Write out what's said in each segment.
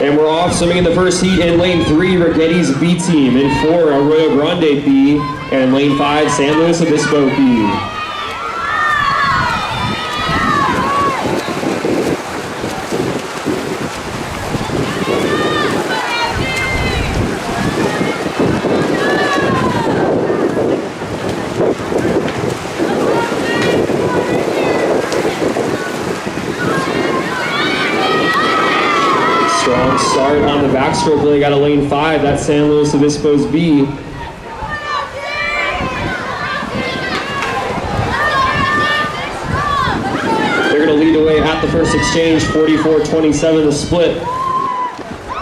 And we're off swimming in the first heat in lane 3, Rigetti's B team. In 4, Arroyo Grande B. And lane 5, San Luis Obispo B. Strong start on the backstroke, really got a lane 5, that's San Luis Obispo's B. They're going to lead away at the first exchange, 44-27 the split,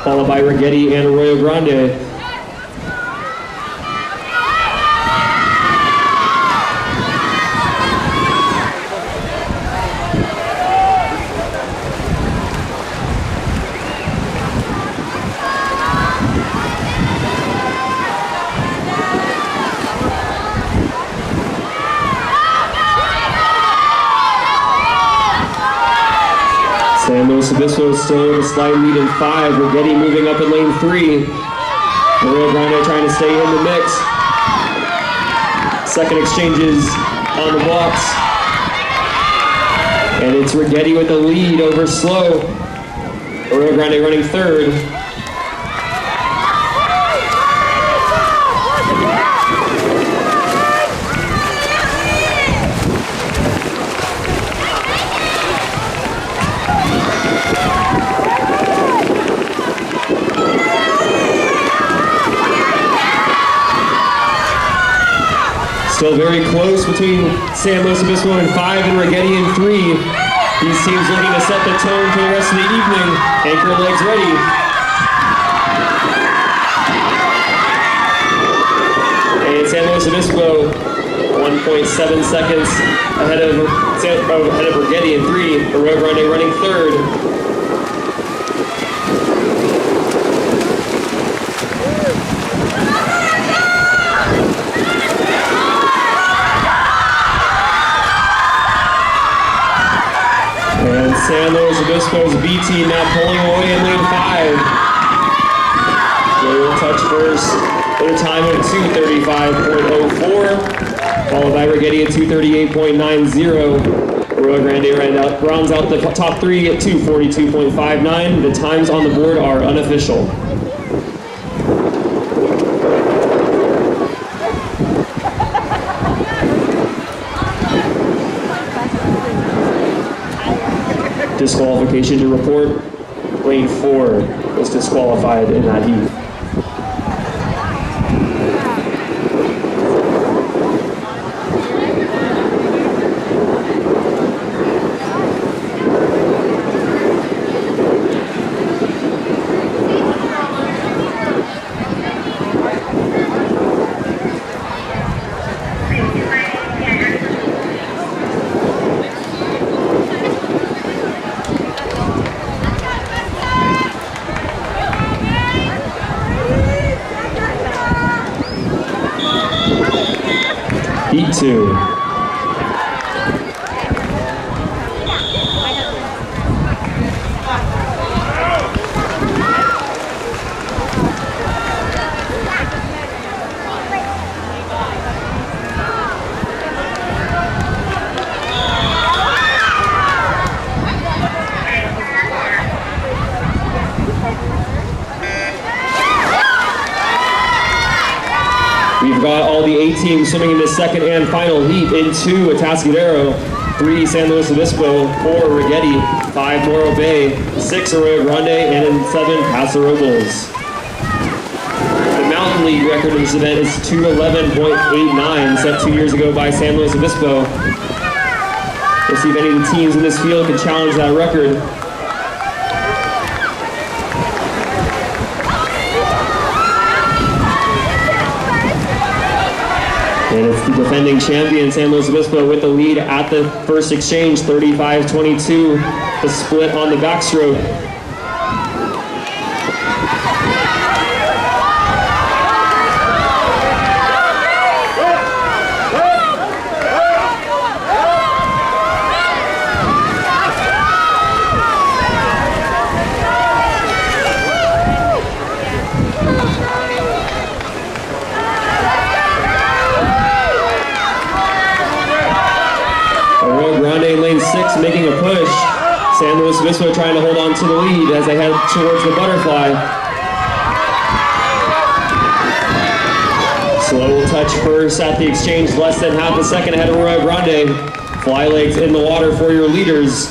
followed by Rigetti and Arroyo Grande. San Luis Obispo still with a slight lead in 5. Rigetti moving up in lane 3. Arroyo Grande trying to stay in the mix. Second exchanges on the blocks. And it's Rigetti with the lead over slow. Arroyo Grande running 3rd. Still very close between San Luis Obispo in 5 and Rigetti in 3. These teams looking to set the tone for the rest of the evening. Anchor legs ready. And San Luis Obispo 1.7 seconds ahead of Rigetti in 3. Arroyo Grande running 3rd. And San Luis Obispo's B team now pulling away in lane 5. They will touch first at a time of 2:35.04, followed by Rigetti at 2:38.90. Arroyo Grande rounds out the top 3 at 2:42.59. The times on the board are unofficial. Disqualification to report. Lane 4 was disqualified in that heat. Heat 2. We've got all the A teams swimming in the second and final heat. In 2, Atascadero, 3, San Luis Obispo, 4, Rigetti, 5, Morro Bay, 6, Arroyo Grande, and in 7, Paso Robles. The Mountain League record in this event is 2:11.89, set 2 years ago by San Luis Obispo. We'll see if any of the teams in this field can challenge that record. And it's the defending champion, San Luis Obispo, with the lead at the first exchange, 35-22, the split on the backstroke. making a push. San Luis Obispo trying to hold on to the lead as they head towards the butterfly. Slow touch first at the exchange, less than half a second ahead of Arroyo Grande. Fly legs in the water for your leaders.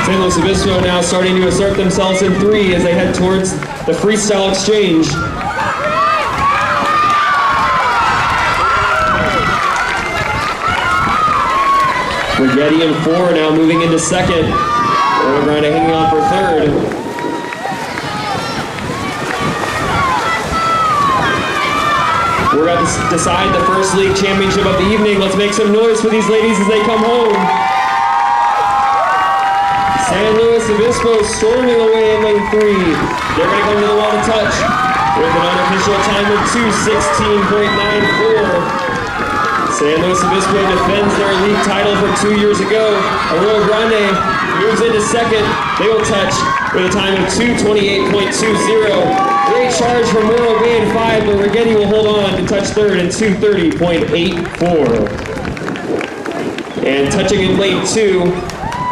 San Luis Obispo now starting to assert themselves in 3 as they head towards the freestyle exchange. Rigetti in 4, now moving into 2nd. Arroyo Grande hanging on for 3rd. We're going to decide the first league championship of the evening. Let's make some noise for these ladies as they come home. San Luis Obispo storming away in lane 3. They're going to come to the wall to touch with an unofficial time of 2:16.94. San Luis Obispo defends their league title from 2 years ago. Arroyo Grande moves into 2nd. They will touch with a time of 2:28.20. Great charge from Morro Bay in 5, but Rigetti will hold on to touch 3rd in 2:30.84. And touching in lane 2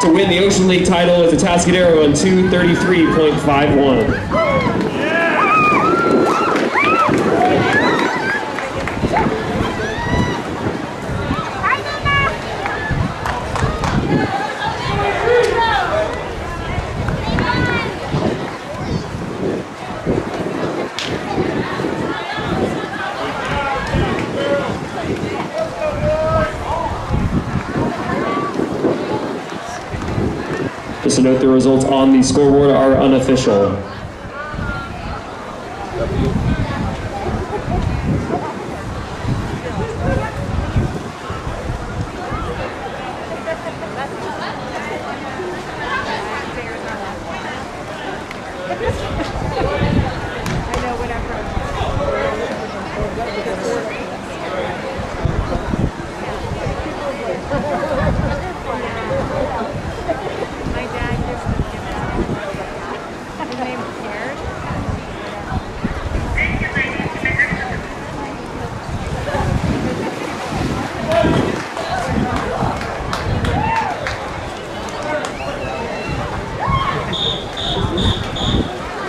to win the Ocean League title is Atascadero in 2:33.51. Just to note, the results on the scoreboard are unofficial.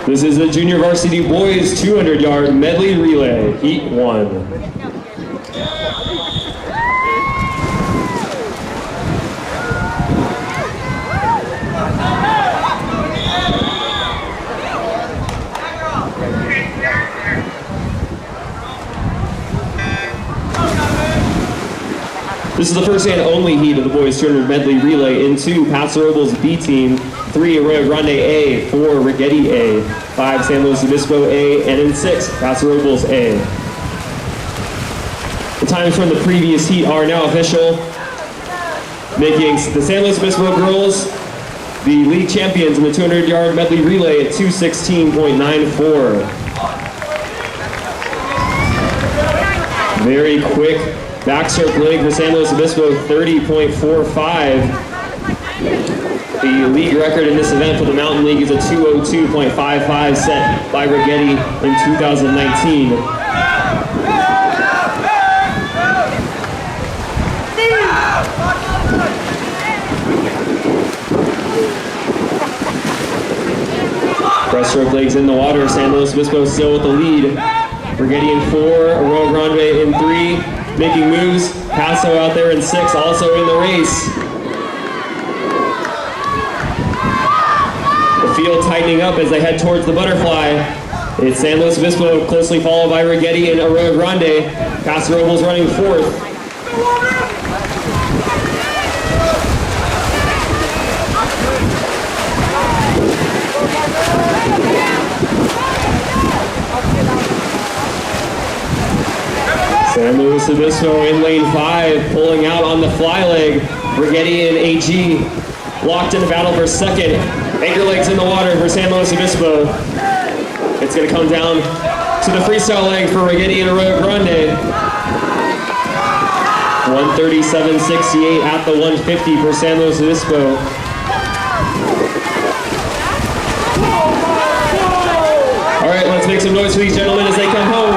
This is the Junior Varsity Boys 200-yard medley relay, Heat 1. This is the first and only heat of the boys 200 medley relay in 2, Paso Robles B team, 3, Arroyo Grande A, 4, Rigetti A, 5, San Luis Obispo A, and in 6, Paso Robles A. The times from the previous heat are now official, making the San Luis Obispo girls the league champions in the 200-yard medley relay at 2:16.94. Very quick backstroke leg for San Luis Obispo, 30.45. The league record in this event for the Mountain League is a 2:02.55 set by Rigetti in 2019. Breaststroke legs in the water, San Luis Obispo still with the lead. Rigetti in 4, Arroyo Grande in 3, making moves. Paso out there in 6, also in the race. The field tightening up as they head towards the butterfly. It's San Luis Obispo closely followed by Rigetti and Arroyo Grande. Paso Robles running 4th. San Luis Obispo in lane 5, pulling out on the fly leg. Rigetti and AG locked in the battle for 2nd. Anchor legs in the water for San Luis Obispo. It's going to come down to the freestyle leg for Rigetti and Arroyo Grande. 137.68 at the 150 for San Luis Obispo. All right, let's make some noise for these gentlemen as they come home.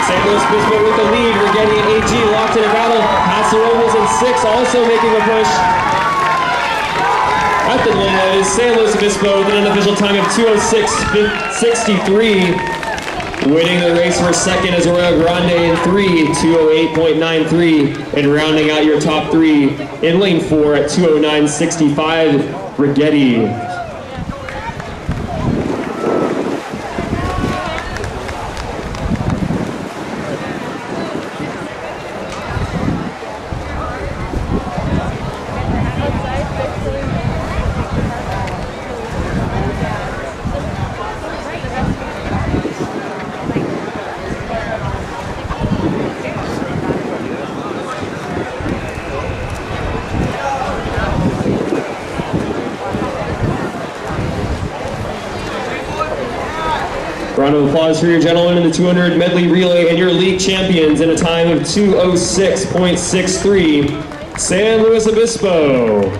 San Luis Obispo with the lead. Rigetti and AG locked in a battle. Pasarobles in 6 also making a push. At the limit is San Luis Obispo with an unofficial time of 2:06.63. Winning the race for second is Arroyo Grande in 3, 2:08.93. And rounding out your top 3 in lane 4 at 2:09.65, Rigetti. Round of applause for your gentlemen in the 200 medley relay and your league champions in a time of 2:06.63, San Luis Obispo.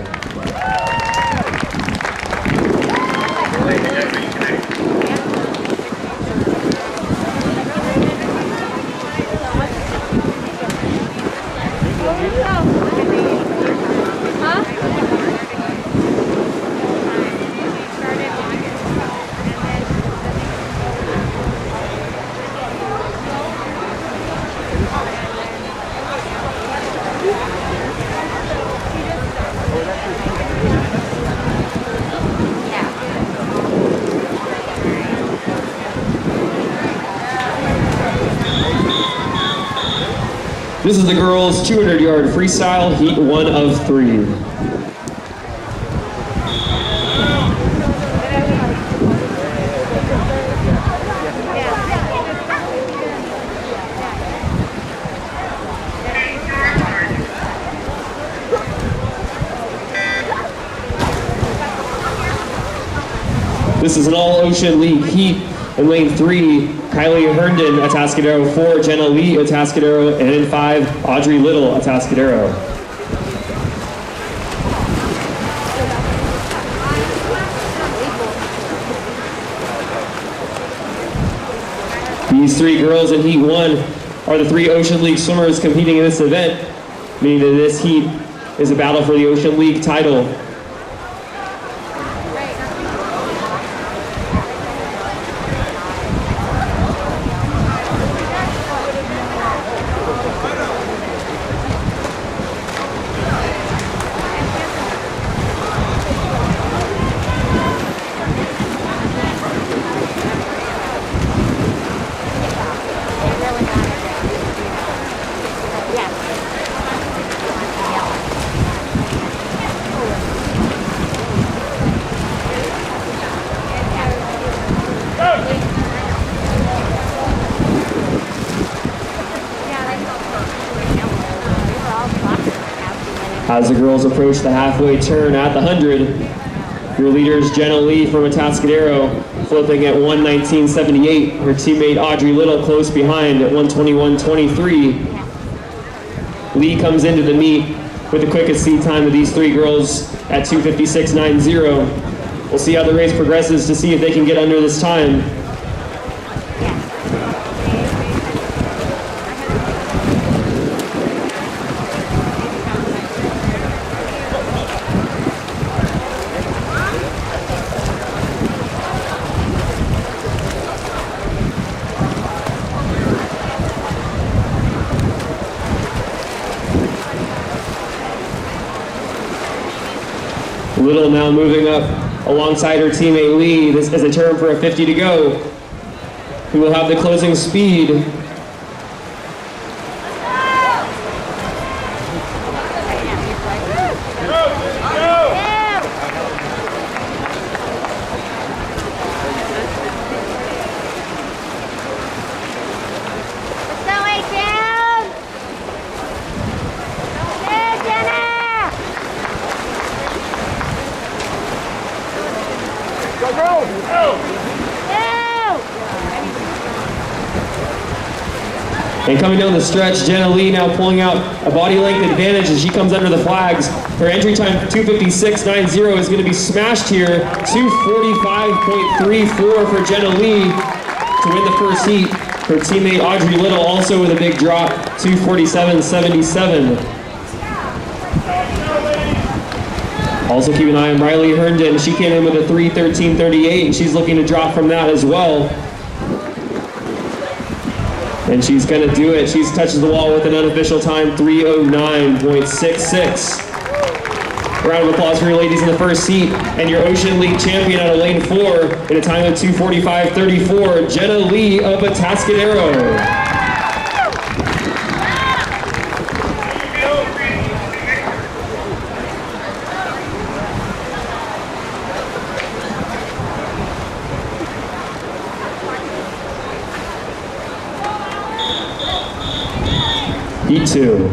This is the girls' 200-yard freestyle, heat 1 of 3. This is an all-ocean league heat. In lane 3, Kylie Herndon, Atascadero. 4, Jenna Lee, Atascadero. And in 5, Audrey Little, Atascadero. These 3 girls in heat 1 are the 3 Ocean League swimmers competing in this event, meaning that this heat is a battle for the Ocean League title. As the girls approach the halfway turn at the 100, your leaders Jenna Lee from Atascadero flipping at 1:19.78. Her teammate Audrey Little close behind at 1:21.23. Lee comes into the meet with the quickest seat time of these 3 girls at 2:56.90. We'll see how the race progresses to see if they can get under this time. Little now moving up alongside her teammate Lee. This is a turn for a 50 to go. Who will have the closing speed? And coming down the stretch, Jenna Lee now pulling out a body length advantage as she comes under the flags. Her entry time 2:56.90 is going to be smashed here. 2:45.34 for Jenna Lee to win the first heat. Her teammate Audrey Little also with a big drop, 2:47.77. Also keep an eye on Riley Herndon. She came in with a 3:13.38 and she's looking to drop from that as well. And she's going to do it. She touches the wall with an unofficial time, 3:09.66. Round of applause for your ladies in the first heat. And your Ocean League champion out of lane 4 in a time of 2:45.34, Jenna Lee of Atascadero. Heat 2.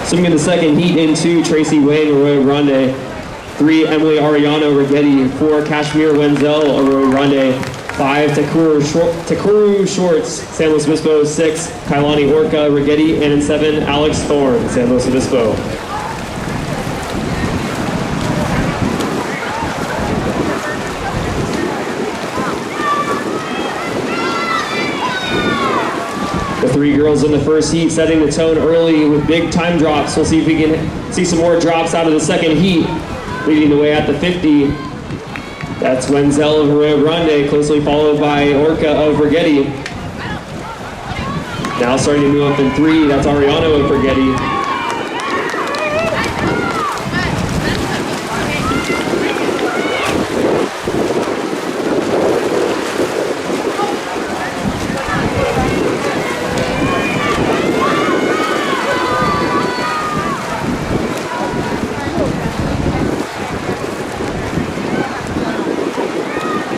Swimming in the second heat in 2, Tracy Wang, Arroyo Grande. 3, Emily Ariano, Rigetti. 4, Kashmir Wenzel, Arroyo Grande. 5, Takuru Shorts, San Luis Obispo. 6, Kailani Orca, Rigetti. And in 7, Alex Thorne, San Luis Obispo. The 3 girls in the first heat setting the tone early with big time drops. We'll see if we can see some more drops out of the second heat. Leading the way at the 50. That's Wenzel of Arroyo Grande, closely followed by Orca of Rigetti. Now starting to move up in 3, that's Ariano of Rigetti.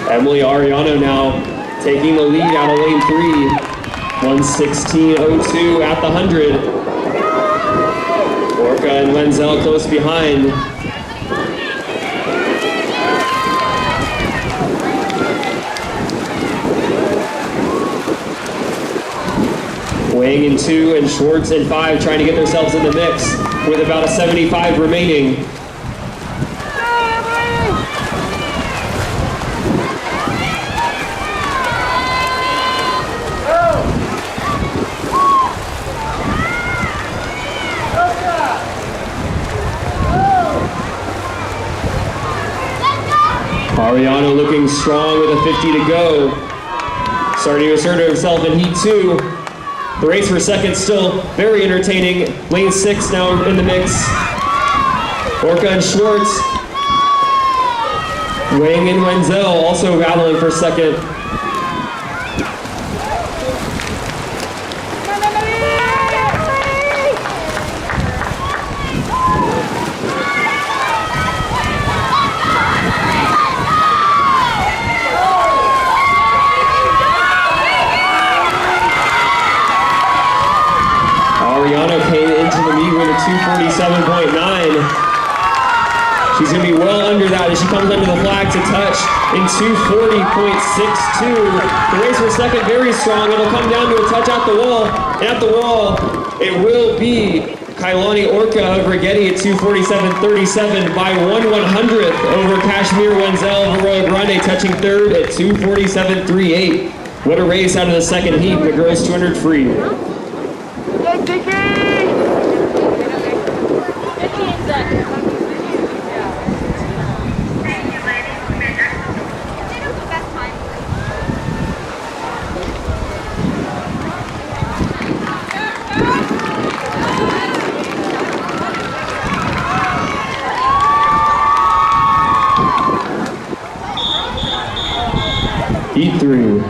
Emily Ariano now taking the lead out of lane 3. 1:16.02 at the 100. Orca and Wenzel close behind. Wang in 2 and Schwartz in 5 trying to get themselves in the mix with about a 75 remaining. Ariano looking strong with a 50 to go. Starting to assert himself in heat 2. The race for second still very entertaining. Lane 6 now in the mix. Orca and Schwartz. Wang and Wenzel also battling for second. Ariano came into the meet with a 2:47.9. She's going to be well under that as she comes under the flag to touch in 2:40.62. The race for second very strong. It'll come down to a touch at the wall. And at the wall, it will be Kailani Orca of Rigetti at 2:47.37 by 1/100th over Kashmir Wenzel of Arroyo Grande, touching third at 2:47.38. What a race out of the second heat, the girls 200 free. Heat 3.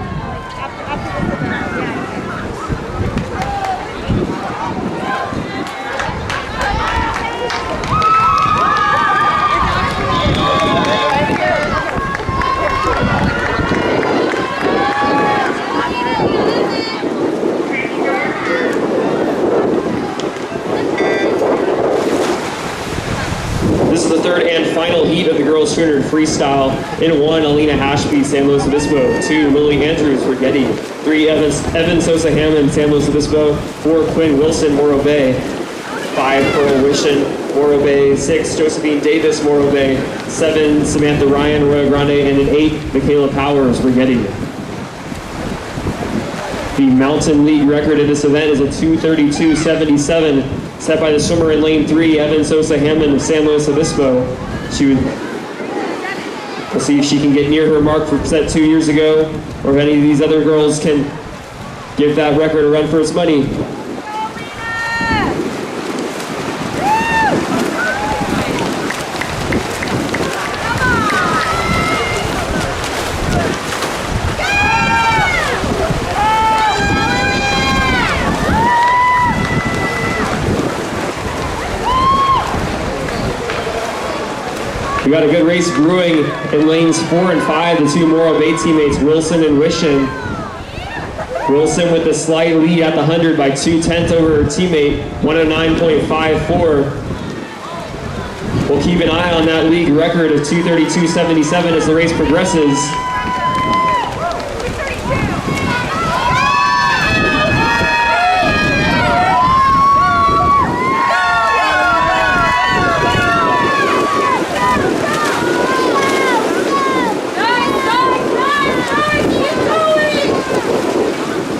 This is the third and final heat of the girls 200 freestyle. In 1, Alina Hashby, San Luis Obispo. 2, Lily Andrews, Rigetti. 3, Evan Sosa Hammond, San Luis Obispo. 4, Quinn Wilson, Morro Bay. 5, Pearl Wishin, Morro Bay. 6, Josephine Davis, Morro Bay. 7, Samantha Ryan, Arroyo Grande. And in 8, Michaela Powers, Rigetti. The Mountain League record in this event is a 2:32.77, set by the swimmer in lane 3, Evan Sosa Hammond of San Luis Obispo. We'll see if she can get near her mark for set 2 years ago, or if any of these other girls can give that record a run for its money. We got a good race brewing in lanes 4 and 5, the 2 Morro Bay teammates, Wilson and Wishin. Wilson with a slight lead at the 100 by 2/10 over her teammate, 109.54. We'll keep an eye on that league record of 2:32.77 as the race progresses.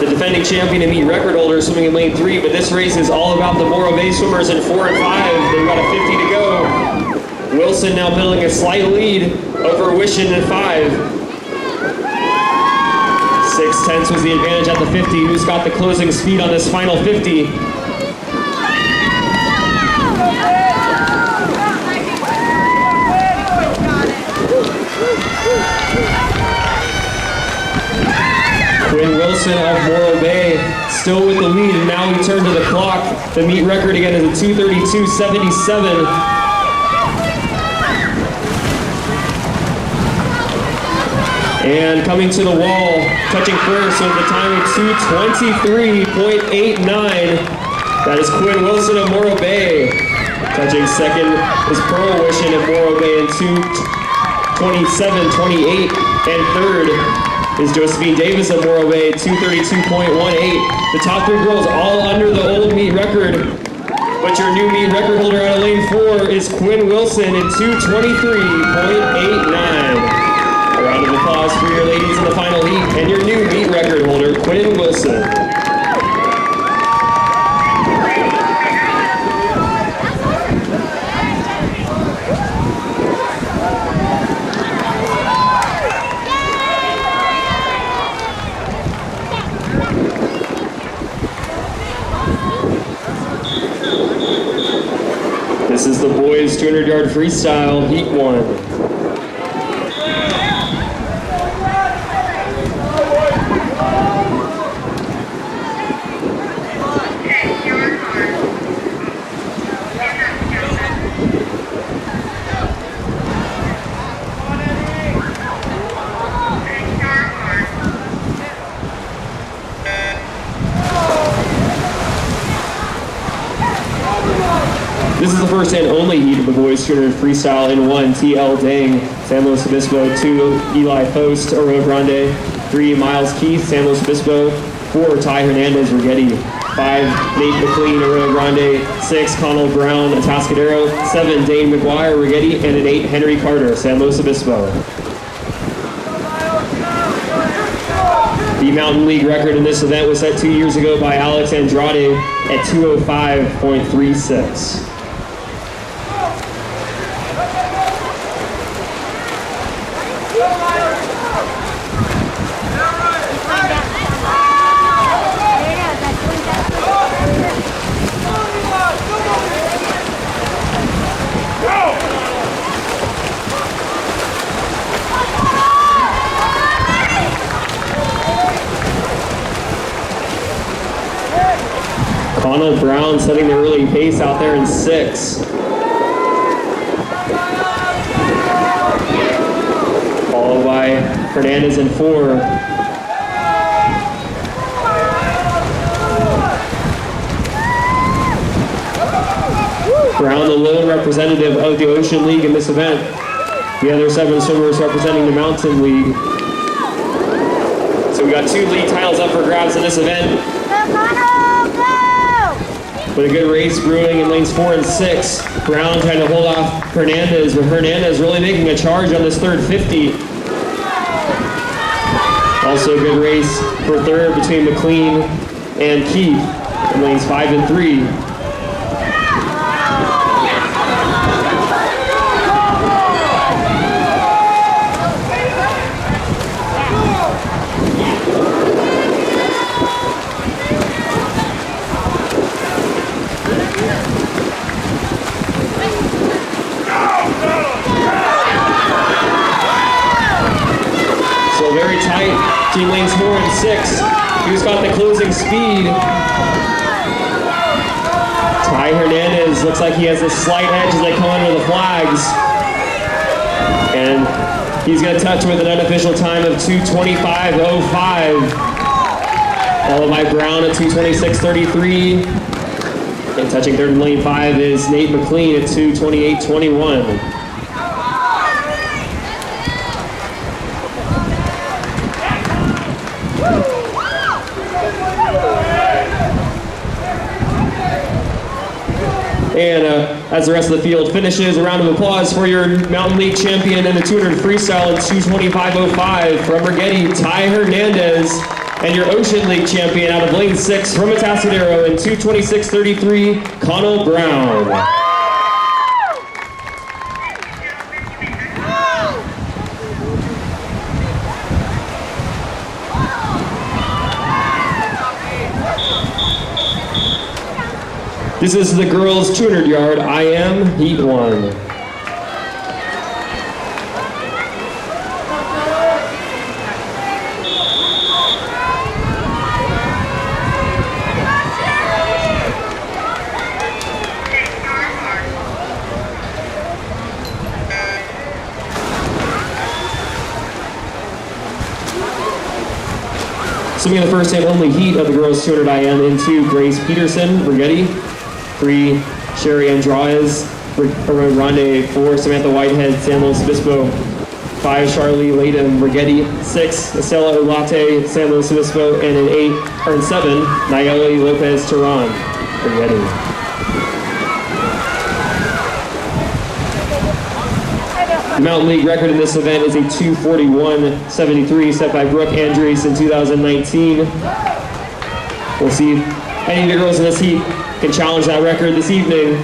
Defending champion and meet record holder swimming in lane 3, but this race is all about the Morro Bay swimmers in 4 and 5. They've got a 50 to go. Wilson now building a slight lead over Wishin in 5. 6/10 was the advantage at the 50. Who's got the closing speed on this final 50? Quinn Wilson of Morro Bay still with the lead, and now we turn to the clock. The meet record again is a 2:32.77. And coming to the wall, touching first with the time of 2:23.89. That is Quinn Wilson of Morro Bay. Touching second is Pearl Wishin of Morro Bay in 2:27.28. And third is Josephine Davis of Morro Bay, 2:32.18. The top 3 girls all under the old meet record, but your new meet record holder out of lane 4 is Quinn Wilson in 2:23.89. A round of applause for your ladies in the final heat and your new meet record holder, Quinn Wilson. This is the boys 200-yard freestyle, heat 1. This is the first and only heat of the boys 200 freestyle in 1. T.L. Dang, San Luis Obispo. 2, Eli Post, Arroyo Grande. 3, Miles Keith, San Luis Obispo. 4, Ty Hernandez, Rigetti. 5, Nate McLean, Arroyo Grande. 6, Connell Brown, Atascadero. 7, Dane McGuire, Rigetti. And an 8, Henry Carter, San Luis Obispo. The Mountain League record in this event was set 2 years ago by Alex Andrade at 2:05.36. Connell Brown setting the early pace out there in 6. Followed by Hernandez in 4. Brown, the lone representative of the Ocean League in this event. The other 7 swimmers representing the Mountain League. So we got 2 league titles up for grabs in this event. With a good race brewing in lanes 4 and 6. Brown trying to hold off Hernandez, but Hernandez really making a charge on this third 50. Also a good race for third between McLean and Keith in lanes 5 and 3. Very tight between lanes 4 and 6. Who's got the closing speed? Ty Hernandez looks like he has a slight edge as they come under the flags. And he's going to touch with an unofficial time of 2:25.05. Followed by Brown at 2:26.33. And touching third in lane 5 is Nate McLean at 2:28.21. And as the rest of the field finishes, a round of applause for your Mountain League champion in the 200 freestyle in 2:25.05 from Rigetti, Ty Hernandez, and your Ocean League champion out of lane 6 from Atascadero in 2:26.33, Connell Brown. This is the girls' 200 yard IM Heat 1. Swimming in the first and only heat of the girls' 200 IM into Grace Peterson, Rigetti. 3, Sherry Andraez, Ronde. 4, Samantha Whitehead, San Luis Obispo. 5, Charlie Latham, Rigetti. 6, Estella Olate, San Luis Obispo. And in 7, Nayeli Lopez Tehran, Rigetti. The Mountain League record in this event is a 2:41.73 set by Brooke Andrews in 2019. We'll see if any of the girls in this heat can challenge that record this evening.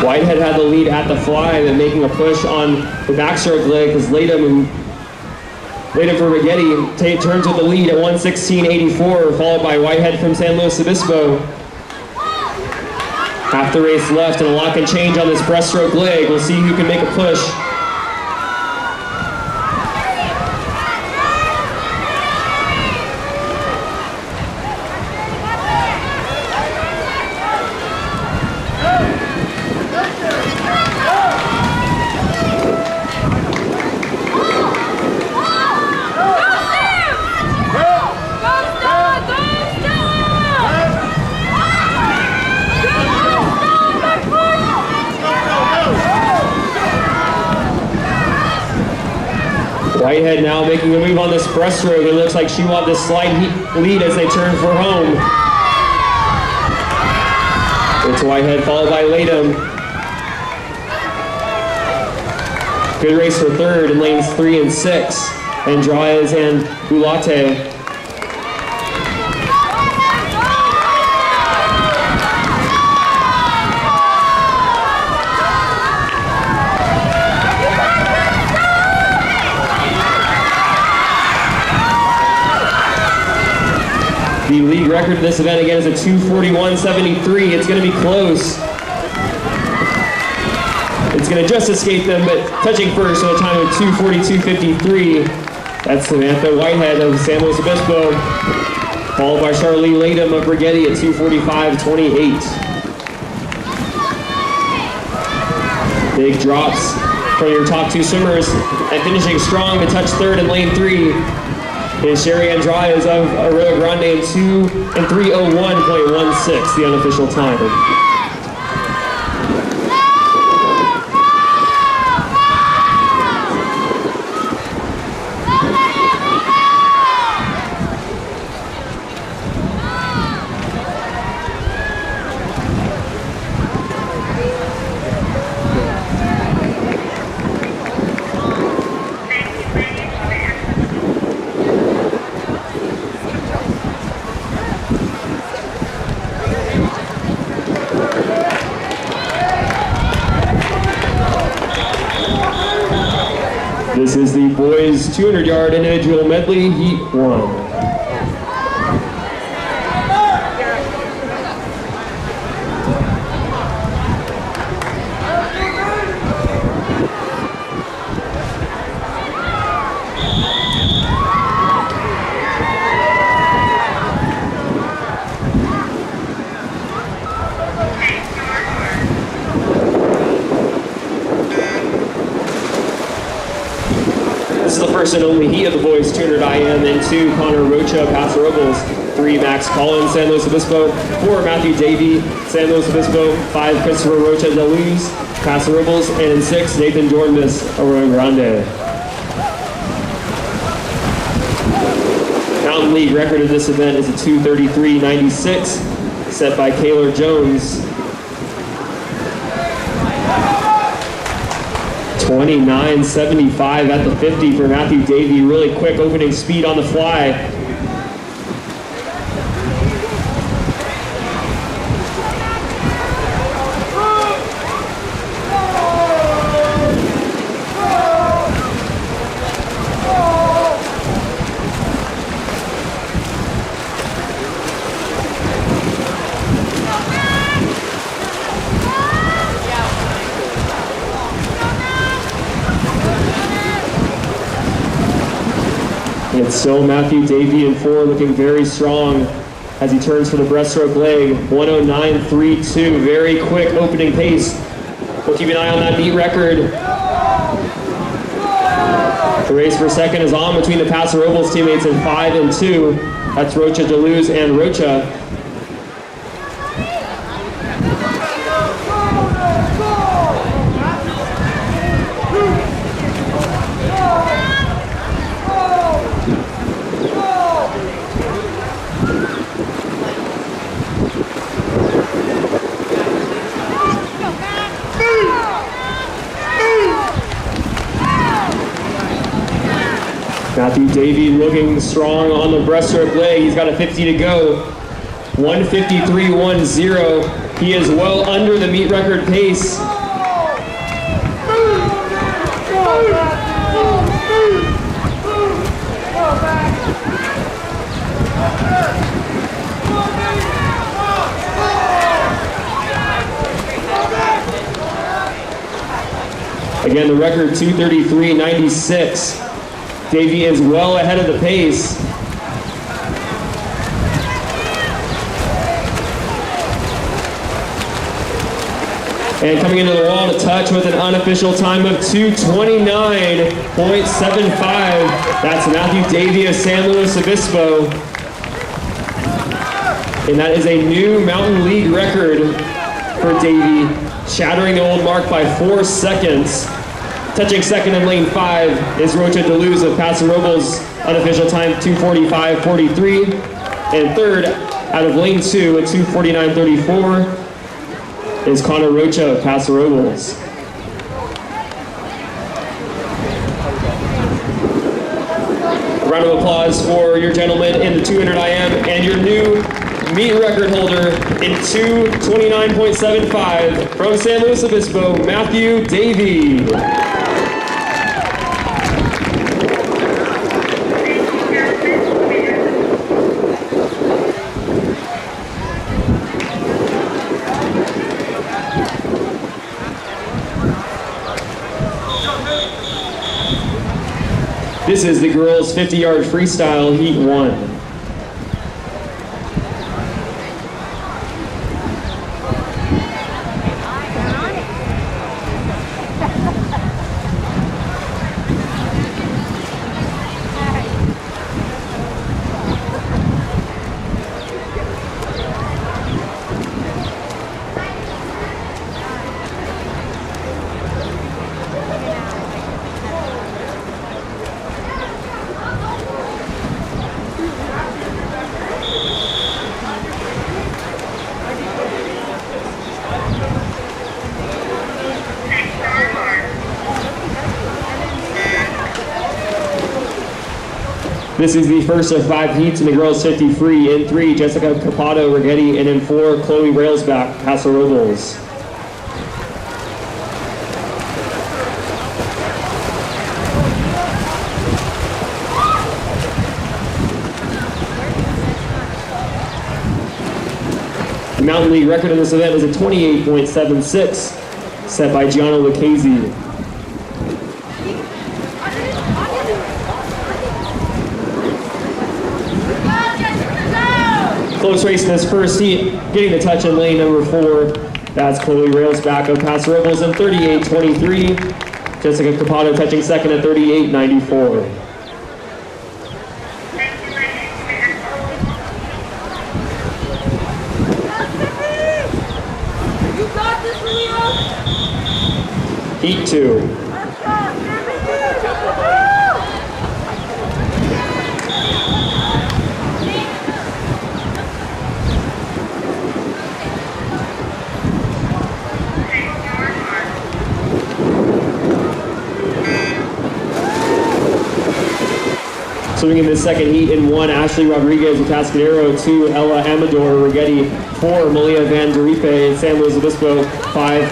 Whitehead had the lead at the fly and making a push on the backstroke leg because Latham for Rigetti turns with the lead at 1:16.84, followed by Whitehead from San Luis Obispo. Half the race left and a lot can change on this breaststroke leg. We'll see who can make a push. Whitehead now making a move on this breaststroke. It looks like she will have this slight lead as they turn for home. It's Whitehead followed by Latham. Good race for third in lanes 3 and 6. Andraez and Bulate. The league record of this event again is a 2:41.73. It's going to be close. It's going to just escape them, but touching first with a time of 2:42.53. That's Samantha Whitehead of San Luis Obispo, followed by Charlie Latham of Brigetti at 2:45.28. Big drops for your top two swimmers, and finishing strong to touch third in lane 3 is Sherry Andrade of Arroyo Grande in 3:01.16, the unofficial time. This is the boys 200-yard individual medley, heat 1. This is the first and only heat of the boys 200 IM in 2, Connor Rocha, Paso Robles, 3, Max Collins, San Luis Obispo, 4, Matthew Davey, San Luis Obispo, 5, Christopher Rocha de Luz, Paso Robles, and in 6, Nathan Dornbus, Arroyo Grande. Mountain League record of this event is a 2:33.96, set by Kaylor Jones. 29.75 at the 50 for Matthew Davey. Really quick opening speed on the fly. It's still Matthew Davey in 4, looking very strong as he turns for the breaststroke leg. 109.32, very quick opening pace. We'll keep an eye on that meet record. The race for second is on between the Paso Robles teammates in 5 and 2. That's Rocha de Luz and Rocha. Matthew Davey looking strong on the breaststroke leg. He's got a 50 to go. 1:53.10. He is well under the meet record pace. Again, the record 2:33.96. Davey is well ahead of the pace. And coming into the wall to touch with an unofficial time of 2:29.75. That's Matthew Davey of San Luis Obispo. And that is a new Mountain League record for Davey, shattering the old mark by 4 seconds. Touching second in lane 5 is Rocha de Luz of Paso Robles, unofficial time 2:45.43. And third, out of lane 2 at 2:49.34, is Connor Rocha of Paso Robles. A round of applause for your gentlemen in the 200 IM and your new meet record holder in 2:29.75 from San Luis Obispo, Matthew Davey. This is the girls' 50-yard freestyle heat 1. This is the first of 5 heats in the girls' 50 free. In 3, Jessica Capato Rigetti, and in 4, Chloe Railsback Paso Robles. The Mountain League record in this event is a 28.76, set by Gianna Lucchese. Close race in this first heat, getting the touch in lane number 4. That's Chloe Railsback of Paso Robles in 38.23. Jessica Capato touching second at 38.94. Heat 2. Swimming in the second heat in 1, Ashley Rodriguez of Tascadero. 2, Ella Amador Rigetti. 4, Malia Van Deripe in San Luis Obispo. 5,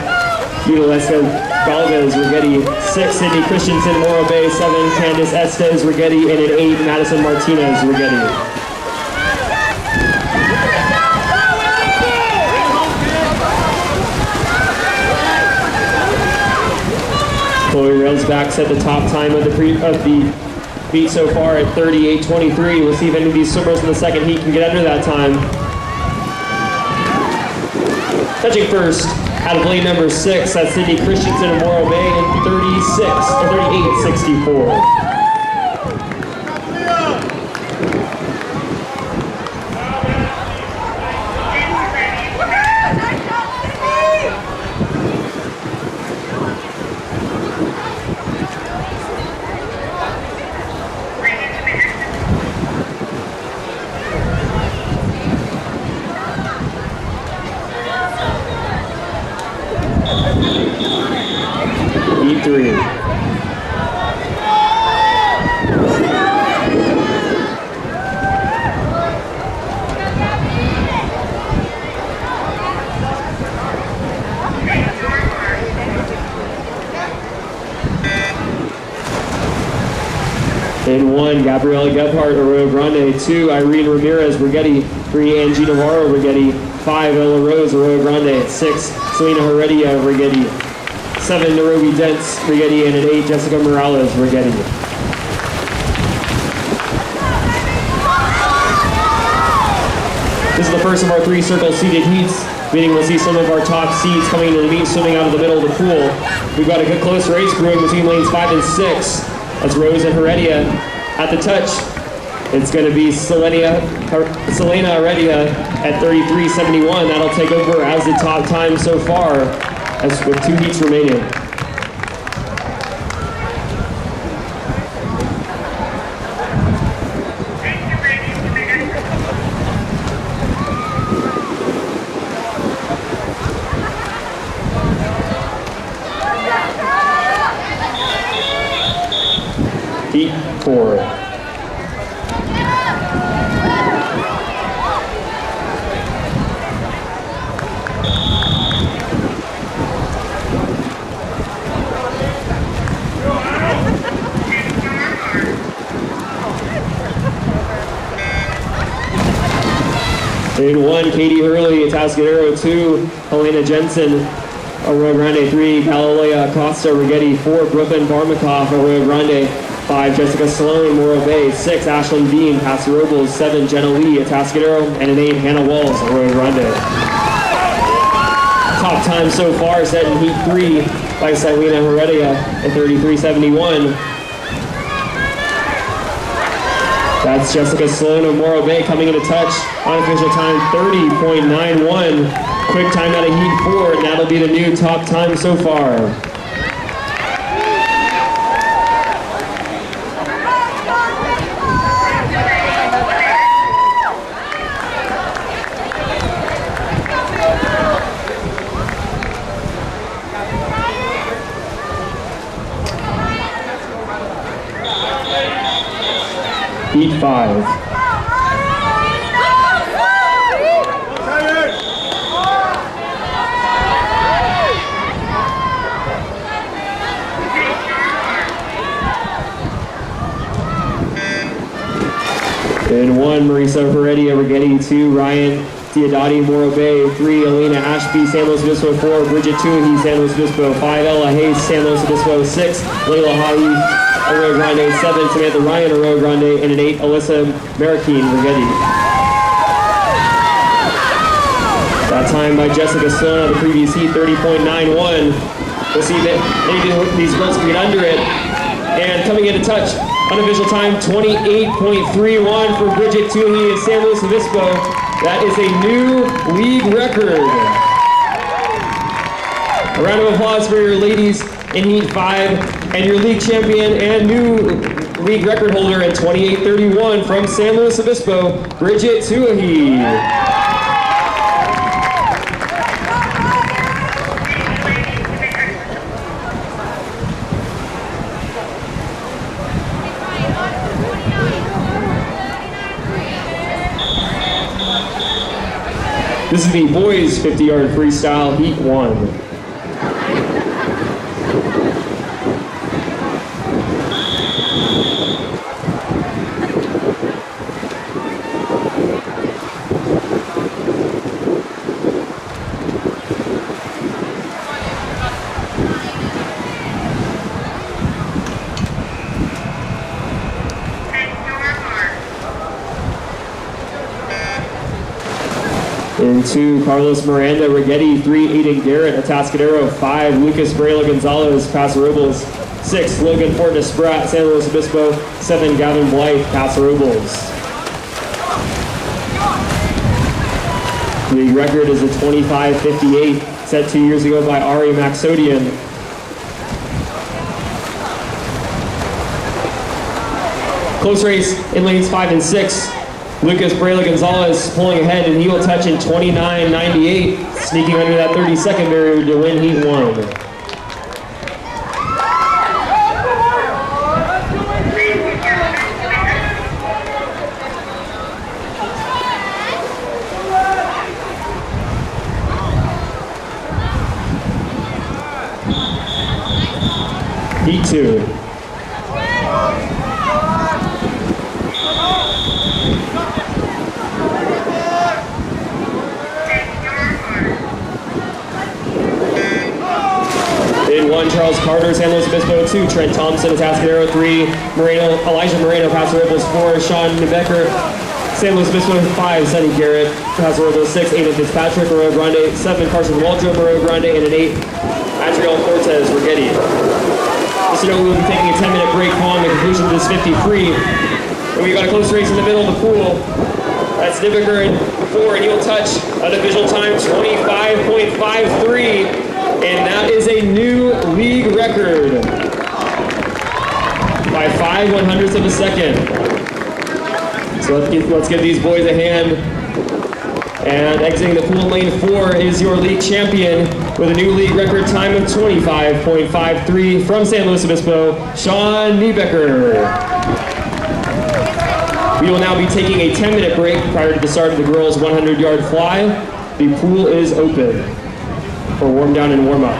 Udalesca Galvez Rigetti. 6, Sydney Christensen Morro Bay. 7, Candice Estes Rigetti. And in 8, Madison Martinez Rigetti. Chloe Railsback set the top time of the heat so far at 38.23. We'll see if any of these swimmers in the second heat can get under that time. Touching first, out of lane number 6, that's Sydney Christensen of Morro Bay in 38.64. Heat 3. In 1, Gabriela Gebhardt, Arroyo Grande. 2, Irene Ramirez Rigetti. 3, Angie Navarro Rigetti. 5, Ella Rose Arroyo Grande. 6, Selena Heredia Rigetti. 7, Narobi Dents Rigetti. And at 8, Jessica Morales Rigetti. This is the first of our 3 circle seated heats, meaning we'll see some of our top seeds coming into the meet swimming out of the middle of the pool. We've got a good close race brewing between lanes 5 and 6. That's Rose and Heredia at the touch. It's going to be Selena Heredia at 33.71. That'll take over as the top time so far, as with 2 heats remaining. Heat 4. In 1, Katie Hurley, Atascadero. 2, Helena Jensen Arroyo Grande. 3, Galilea Costa Rigetti. 4, Brooklyn Barmakoff, Arroyo Grande. 5, Jessica Sloan, Morro Bay. 6, Ashlyn Bean, Paso Robles. 7, Jenna Lee, Atascadero. And an 8, Hannah Walls, Arroyo Grande. Top time so far set in Heat 3 by Silena Heredia at 33.71. That's Jessica Sloan of Morro Bay coming into touch. Unofficial time 30.91. Quick time out of Heat 4, and that'll be the new top time so far. Heat 5. In 1, Marisa Heredia Rigetti. 2, Ryan Diodati, Morro Bay. 3, Elena Ashby, San Luis Obispo. 4, Bridget Tuohy, San Luis Obispo. 5, Ella Hayes, San Luis Obispo. 6, Layla Hahi, Arroyo Grande. 7, Samantha Ryan, Arroyo Grande. And an 8, Alyssa Marroquin, Rigetti. That time by Jessica Sloan on the previous heat, 30.91. We'll see that maybe these girls can get under it. And coming into touch, unofficial time, 28.31 for Bridget Tuohy in San Luis Obispo. That is a new league record. A round of applause for your ladies in Heat 5 and your league champion and new league record holder in 28.31 from San Luis Obispo, Bridget Tuohy. This is the boys 50-yard freestyle, Heat 1. In 2, Carlos Miranda Rigetti. 3, Aiden Garrett, Atascadero. 5, Lucas Brayla Gonzalez, Paso Robles. 6, Logan Fortas Spratt, San Luis Obispo. 7, Gavin Blythe, Paso Robles. The record is a 25.58, set 2 years ago by Ari Maxodian. Close race in lanes 5 and 6. Lucas Brayla Gonzalez pulling ahead, and he will touch in 29.98, sneaking under that 30-second barrier to win Heat 1. Heat 2. In 1, Charles Carter, San Luis Obispo. 2, Trent Thompson, Atascadero. 3, Elijah Moreno, Paso Robles. 4, Sean Nebecker, San Luis Obispo. 5, Sonny Garrett, Paso Robles. 6, Aiden Fitzpatrick, Arroyo Grande. 7, Carson Waldrop, Arroyo Grande. And an 8, Adriel Cortez, Rigetti. Just so you know, we will be taking a 10-minute break following the conclusion of this 50 free. And we got a close race in the middle of the pool. That's Nebecker in 4, and he'll touch unofficial time 25.53. And that is a new league record by 5/100ths of a second. So let's give these boys a hand. And exiting the pool in lane 4 is your league champion with a new league record time of 25.53 from San Luis Obispo, Sean Nebecker. We will now be taking a 10-minute break prior to the start of the girls' 100-yard fly. The pool is open for warm down and warm up.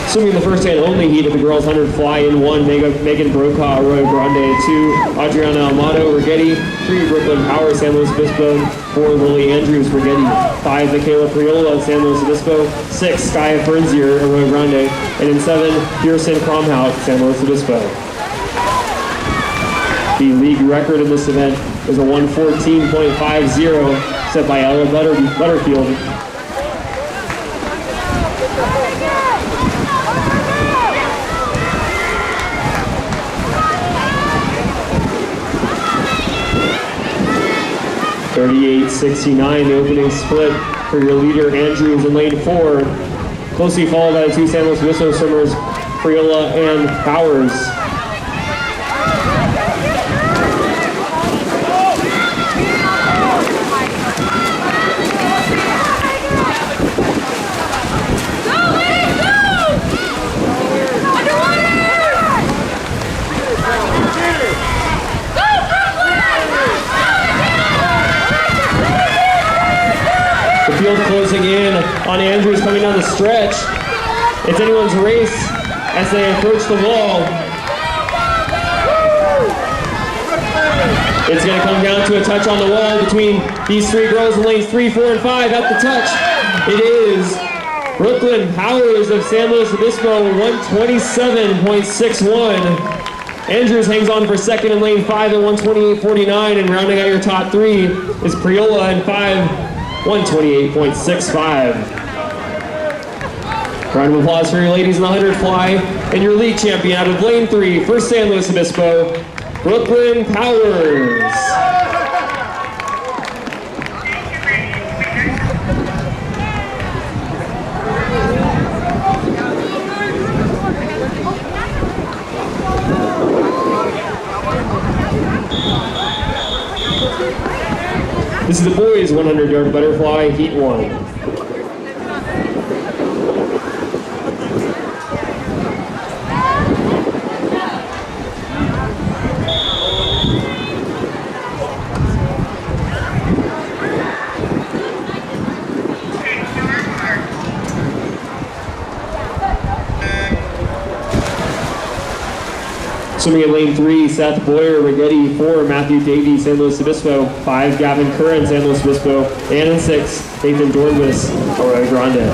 Swimming the first and only heat of the girls 100 fly in 1, Megan Brokaw, Arroyo Grande, 2, Adriana Amato, Rigetti, 3, Brooklyn Power, San Luis Obispo, 4, Lily Andrews, Rigetti, 5, Michaela Priola, San Luis Obispo, 6, Skya Fernzier, Arroyo Grande, and in 7, Pearson Cromhout, San Luis Obispo. The league record in this event is a 114.50 set by Ella Butterfield. .38.69, the opening split for your leader Andrews in lane 4. Closely followed by the 2 San Luis Obispo swimmers, Priola and Powers. Field closing in on Andrews coming down the stretch. It's anyone's race as they approach the wall. It's going to come down to a touch on the wall between these 3 girls in lanes 3, 4, and 5 at the touch. It is Brooklyn Powers of San Luis Obispo, 127.61. Andrews hangs on for second in lane 5 at 128.49, and rounding out your top 3 is Priola in 5. 128.65. Round of applause for your ladies in the 100 fly and your league champion out of lane 3 for San Luis Obispo, Brooklyn Powers. This is the boys' 100-yard butterfly, heat 1. Swimming in lane 3, Seth Boyer, Rigetti, 4, Matthew Davies, San Luis Obispo, 5, Gavin Curran, San Luis Obispo, and in 6, Nathan Dornbus, Arroyo Grande.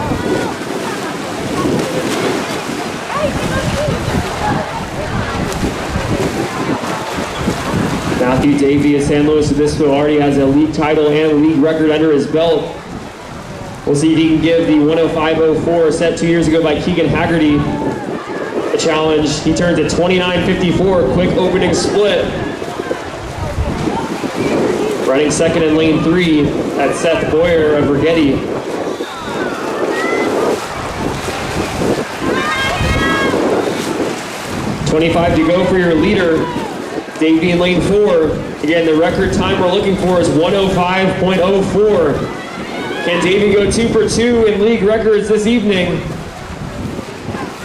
Matthew Davies of San Luis Obispo already has a league title and league record under his belt. We'll see if he can give the 105.04 set 2 years ago by Keegan Haggerty a challenge. He turns at 29.54, quick opening split. Running second in lane 3 at Seth Boyer of Rigetti. .25 to go for your leader, Davey in lane 4. Again, the record time we're looking for is 105.04. Can Davey go 2 for 2 in league records this evening?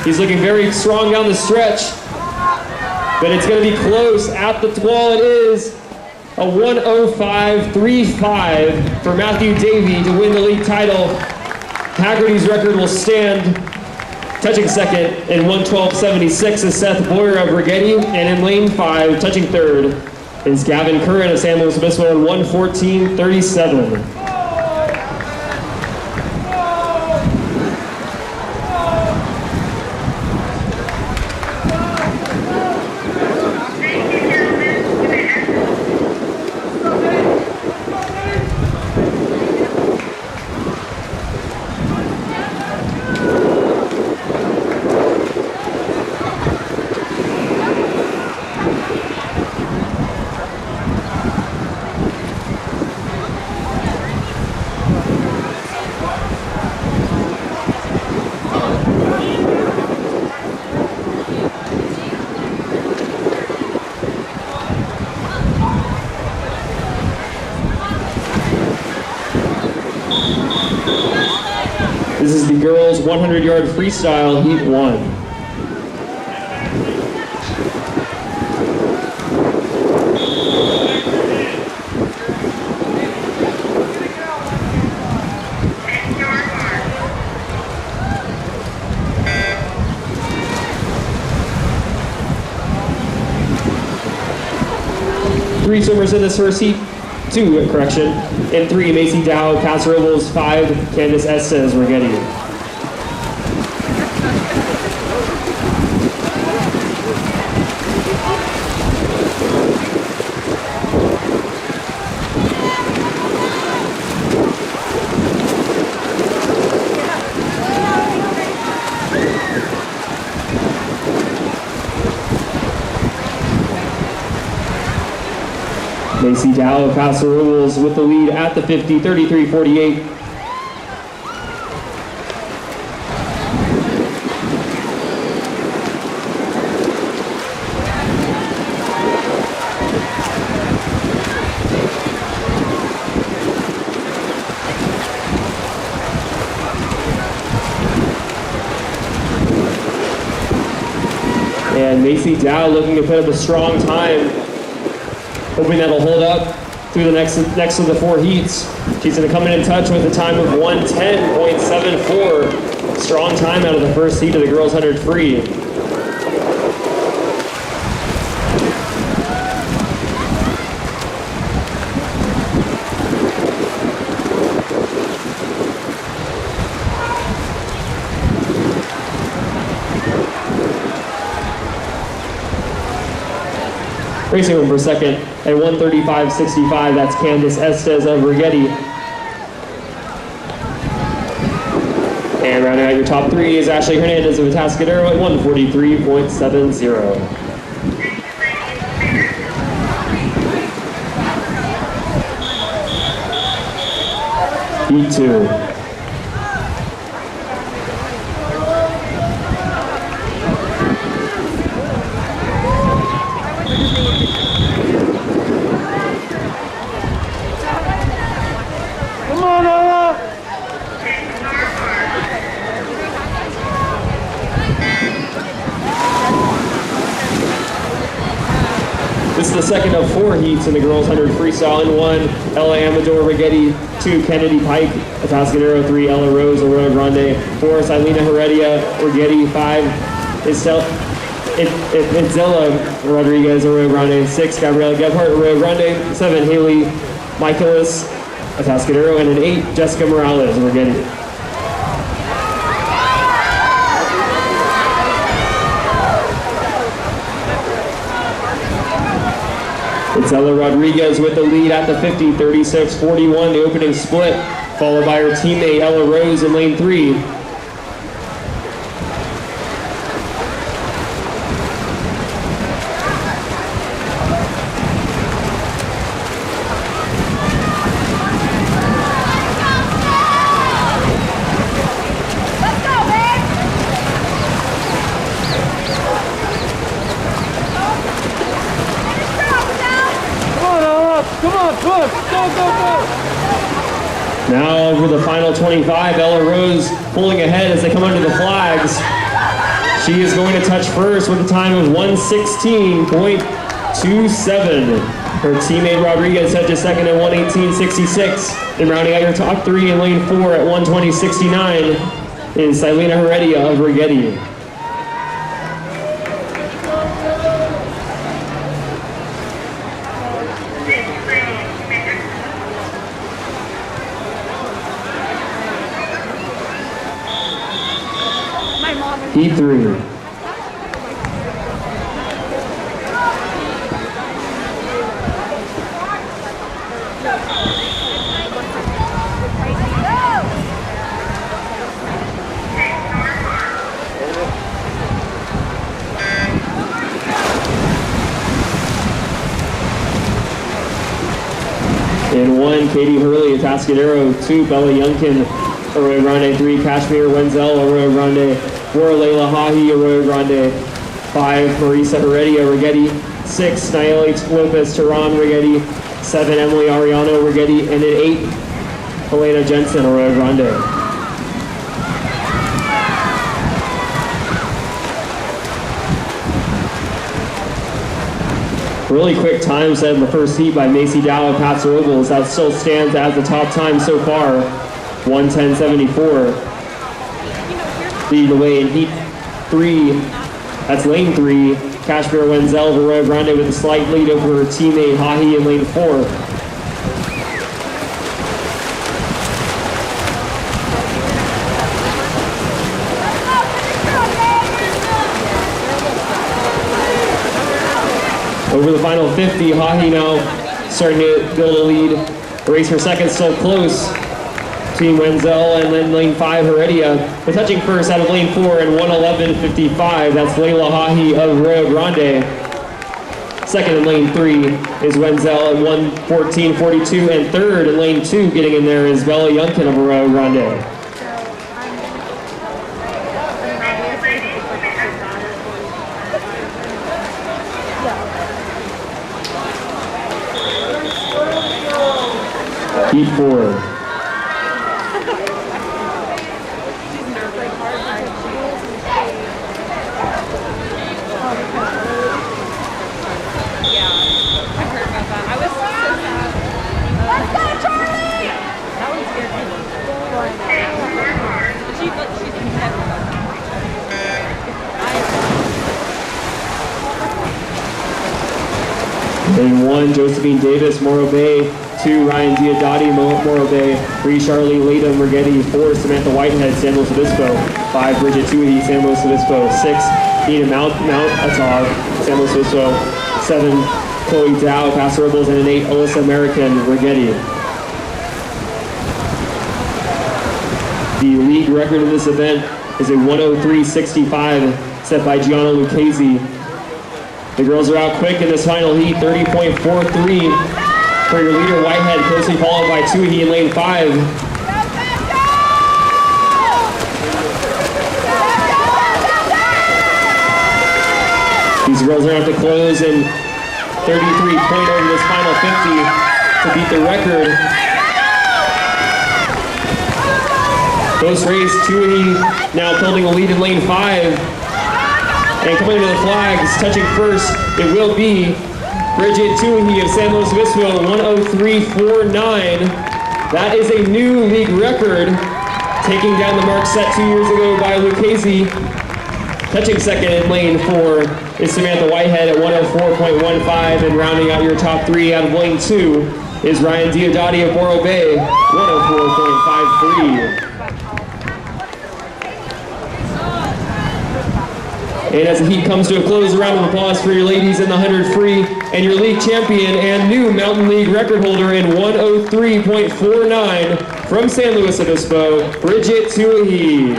He's looking very strong down the stretch, but it's going to be close at the wall. It is a 105.35 for Matthew Davey to win the league title. Haggerty's record will stand. Touching second in 112.76 is Seth Boyer of Rigetti, and in lane 5, touching third, is Gavin Curran of San Luis Obispo in 114.37. This is the girls' 100-yard freestyle, heat 1. three swimmers in this first heat. In 3, Macy Dow, Paso Robles. 5, Candice Estes, Rigetti. Macy Dow of Paso Robles with the lead at the 50, 33-48. And Macy Dow looking to put up a strong time, hoping that'll hold up through the next of the 4 heats. She's going to come in touch with a time of 1:10.74. Strong time out of the first heat of the girls 100 free. Racing room for second at 1:35.65. That's Candice Estes of Rigetti. And rounding out your top 3 is Ashley Hernandez of Atascadero at 1:43.70. Heat 2. This is the second of 4 heats in the girls 100 freestyle. In 1, Ella Amador Rigetti. 2, Kennedy Pike, Atascadero. 3, Ella Rose, Arroyo Grande. 4, Silena Heredia, Rigetti. 5, Itzela Rodriguez, Arroyo Grande. 6, Gabriela Gebhardt, Arroyo Grande. 7, Haley Michaelis, Atascadero. And in 8, Jessica Morales, Rigetti. Itzela Rodriguez with the lead at the 50, 36-41, the opening split, followed by her teammate Ella Rose in lane 3. Now over the final 25, Ella Rose pulling ahead as they come under the flags. She is going to touch first with a time of 1:16.27. Her teammate Rodriguez touches second at 1:18.66. And rounding out your top 3 in lane 4 at 1:20.69 is Silena Heredia of Rigetti. Heat 3. In 1, Katie Hurley, Atascadero. 2, Bella Youngkin, Arroyo Grande. 3, Kashmir Wenzel, Arroyo Grande. 4, Layla Hahi, Arroyo Grande. 5, Marisa Heredia, Rigetti. 6, Nayeli Lopez Tehran, Rigetti. 7, Emily Ariano, Rigetti. And in 8, Helena Jensen, Arroyo Grande. Really quick time set in the first heat by Macy Dow of Paso Robles. That still stands as the top time so far, 1:10.74. Leading the way in heat 3, that's lane 3, Kashmir Wenzel of Arroyo Grande with a slight lead over her teammate Hahi in lane 4. Over the final 50, Hahi now starting to build a lead. Race for second still close between Wenzel and then lane 5 Heredia. But touching first out of lane 4 and 1:11.55, that's Layla Hahi of Rio Grande. Second in lane 3 is Wenzel at 1:14.42, and third in lane 2 getting in there is Bella Yunkin of Rio Grande. Heat 4. Lane 1, Josephine Davis, Morro Bay. 2, Ryan Diodati, Morro Bay. 3, Charlie Latham, Rigetti. 4, Samantha Whitehead, San Luis Obispo. 5, Bridget Tuohy, San Luis Obispo. 6, Nina Mount Atog, San Luis Obispo. 7, Chloe Dow, Paso Robles, and an 8, Alyssa American, Rigetti. The league record in this event is a 1:03.65 set by Gianna Lucchese. The girls are out quick in this final heat, 30.43 for your leader Whitehead, closely followed by Tuohy in lane 5. These girls are going to have to close in 33 point over this final 50 to beat the record. Close race, Tuohy now building a lead in lane 5. And coming to the flags, touching first, it will be Bridget Tuohy of San Luis Obispo, 1:03.49. That is a new league record, taking down the mark set 2 years ago by Lucchese. Touching second in lane 4 is Samantha Whitehead at 1:04.15, and rounding out your top 3 out of lane 2 is Ryan Diodati of Morro Bay, 1:04.53. And as the heat comes to a close, a round of applause for your ladies in the 100 free and your league champion and new Mountain League record holder in 1:03.49 from San Luis Obispo, Bridget Tuohy.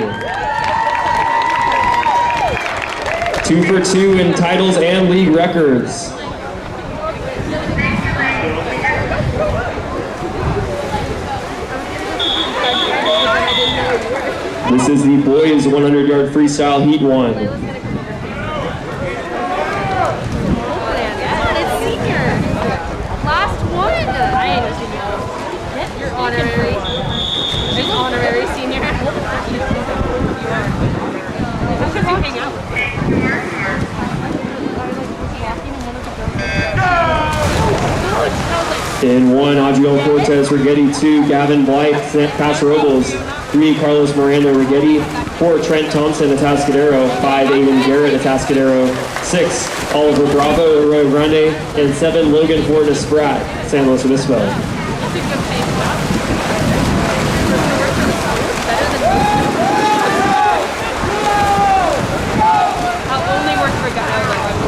2 for 2 in titles and league records. This is the boys 100-yard freestyle heat 1. Honorary senior. In 1, Adriel Cortez, Rigetti. 2, Gavin Blythe, Paso Robles. 3, Carlos Miranda, Rigetti. 4, Trent Thompson, Atascadero. 5, Aiden Garrett, Atascadero. 6, Oliver Bravo, Arroyo Grande. And 7, Logan Ford, Spratt, San Luis Obispo.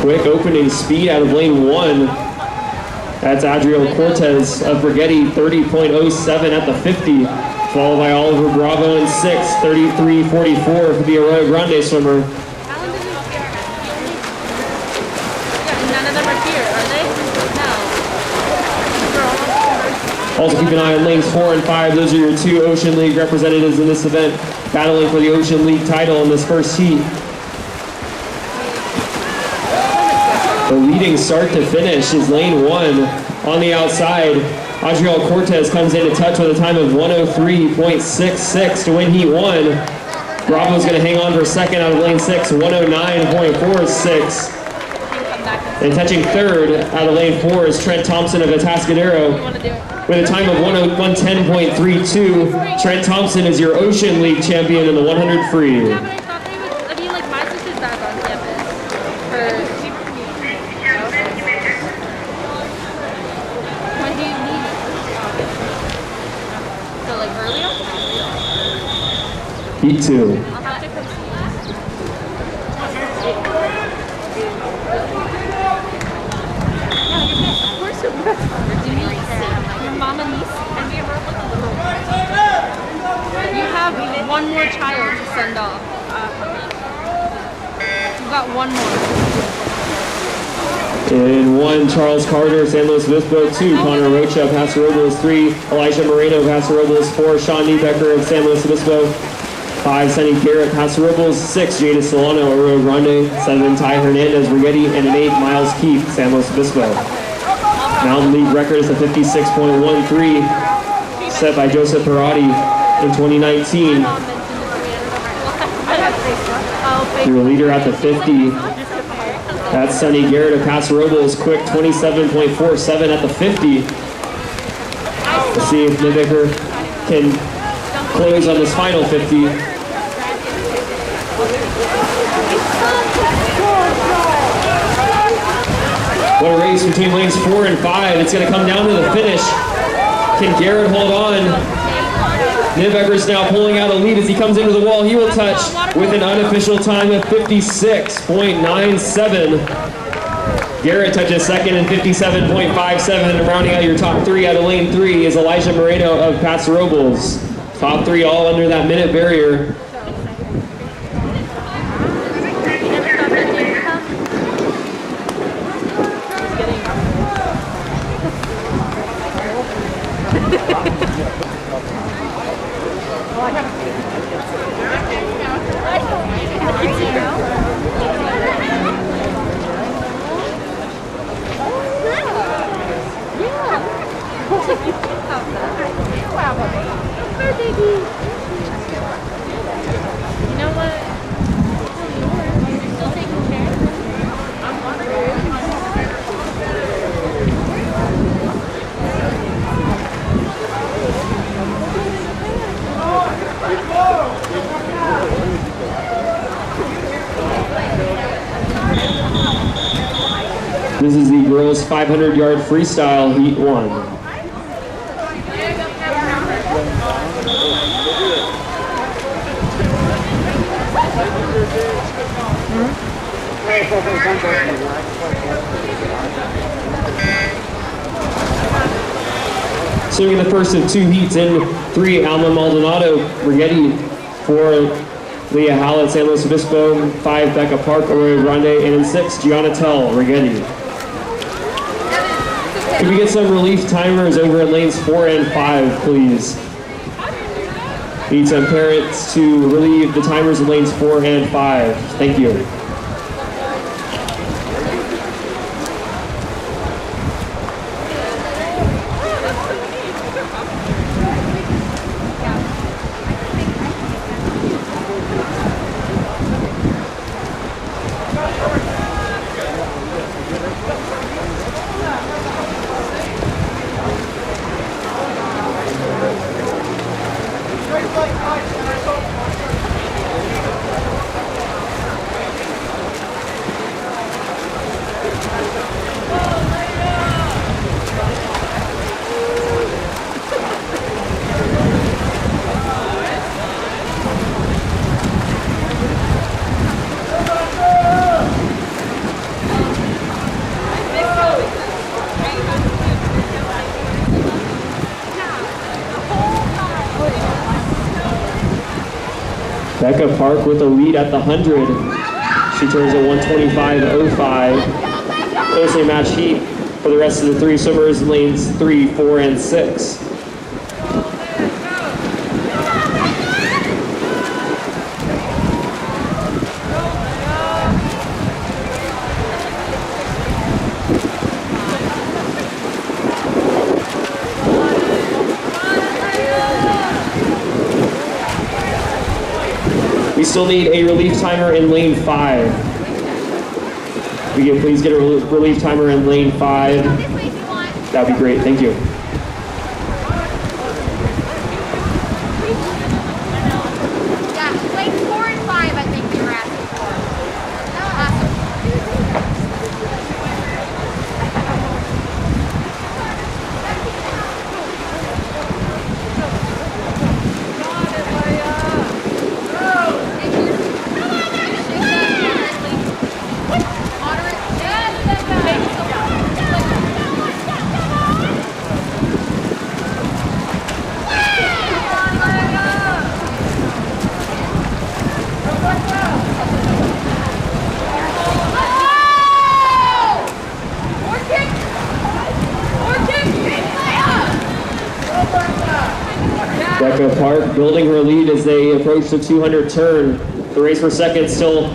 Quick opening speed out of lane 1. That's Adriel Cortez of Rigetti, 30.07 at the 50. Followed by Oliver Bravo in 6, 33.44 for the Arroyo Grande swimmer. None of them are here, are they? No. Also keep an eye on lanes 4 and 5. Those are your 2 Ocean League representatives in this event, battling for the Ocean League title in this first heat. The leading start to finish is lane 1 on the outside. Adriel Cortez comes into touch with a time of 1:03.66 to win heat 1. Bravo's going to hang on for second out of lane 6, 1:09.46. And touching third out of lane 4 is Trent Thompson of Atascadero with a time of 1:10.32. Trent Thompson is your Ocean League champion in the 100 free. Yeah, but I thought they would, I mean, like, my sister's back on campus. Heat 2. I'll have to come see you. We're so good. Your mom and niece. And we were with the little ones. You have one more child to send off. You've got one more. In 1, Charles Carter, San Luis Obispo. 2, Connor Rocha, Paso Robles. 3, Elijah Moreno, Paso Robles. 4, Sean Niebecker of San Luis Obispo. 5, Sonny Garrett, Paso Robles. 6, Jada Solano, Oro Grande. 7, Ty Hernandez, Rigetti. And an 8, Miles Keith, San Luis Obispo. Mountain League record is a 56.13, set by Joseph Perotti in 2019. Your leader at the 50. That's Sonny Garrett of Paso Robles, quick 27.47 at the 50. Let's see if Niebecker can close on this final 50. What a race between lanes 4 and 5. It's going to come down to the finish. Can Garrett hold on? Niebecker's now pulling out a lead as he comes into the wall. He will touch with an unofficial time of 56.97. Garrett touches second in 57.57. Rounding out your top 3 out of lane 3 is Elijah Moreno of Paso Robles. Top 3 all under that minute barrier. You know what? You're still taking care? I'm wondering. This is the girls' 500-yard freestyle, Heat 1. Swimming the first of 2 heats in 3, Alma Maldonado, Rigetti. 4, Leah Hallett, San Luis Obispo. 5, Becca Park, Arroyo Grande. And in 6, Gianna Tell, Rigetti. Can we get some relief timers over at lanes 4 and 5, please? Need some parents to relieve the timers in lanes 4 and 5. Thank you. Becca Park with a lead at the 100. She turns a 125.05. Closely matched heat for the rest of the 3 swimmers in lanes 3, 4, and 6. We still need a relief timer in lane 5. We can please get a relief timer in lane 5. That'd be great, thank you. Yeah, lane 4 and 5 I think you were asking for. Awesome. Becca Park building her lead as they approach the 200 turn. The race for second still